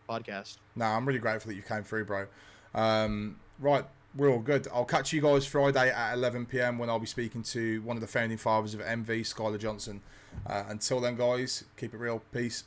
podcast. Nah, I'm really grateful that you came through, bro. Right, we're all good. I'll catch you guys Friday at 11 p.m. when I'll be speaking to one of the founding fathers of MV, Skylar Johnson. Until then, guys, keep it real. Peace.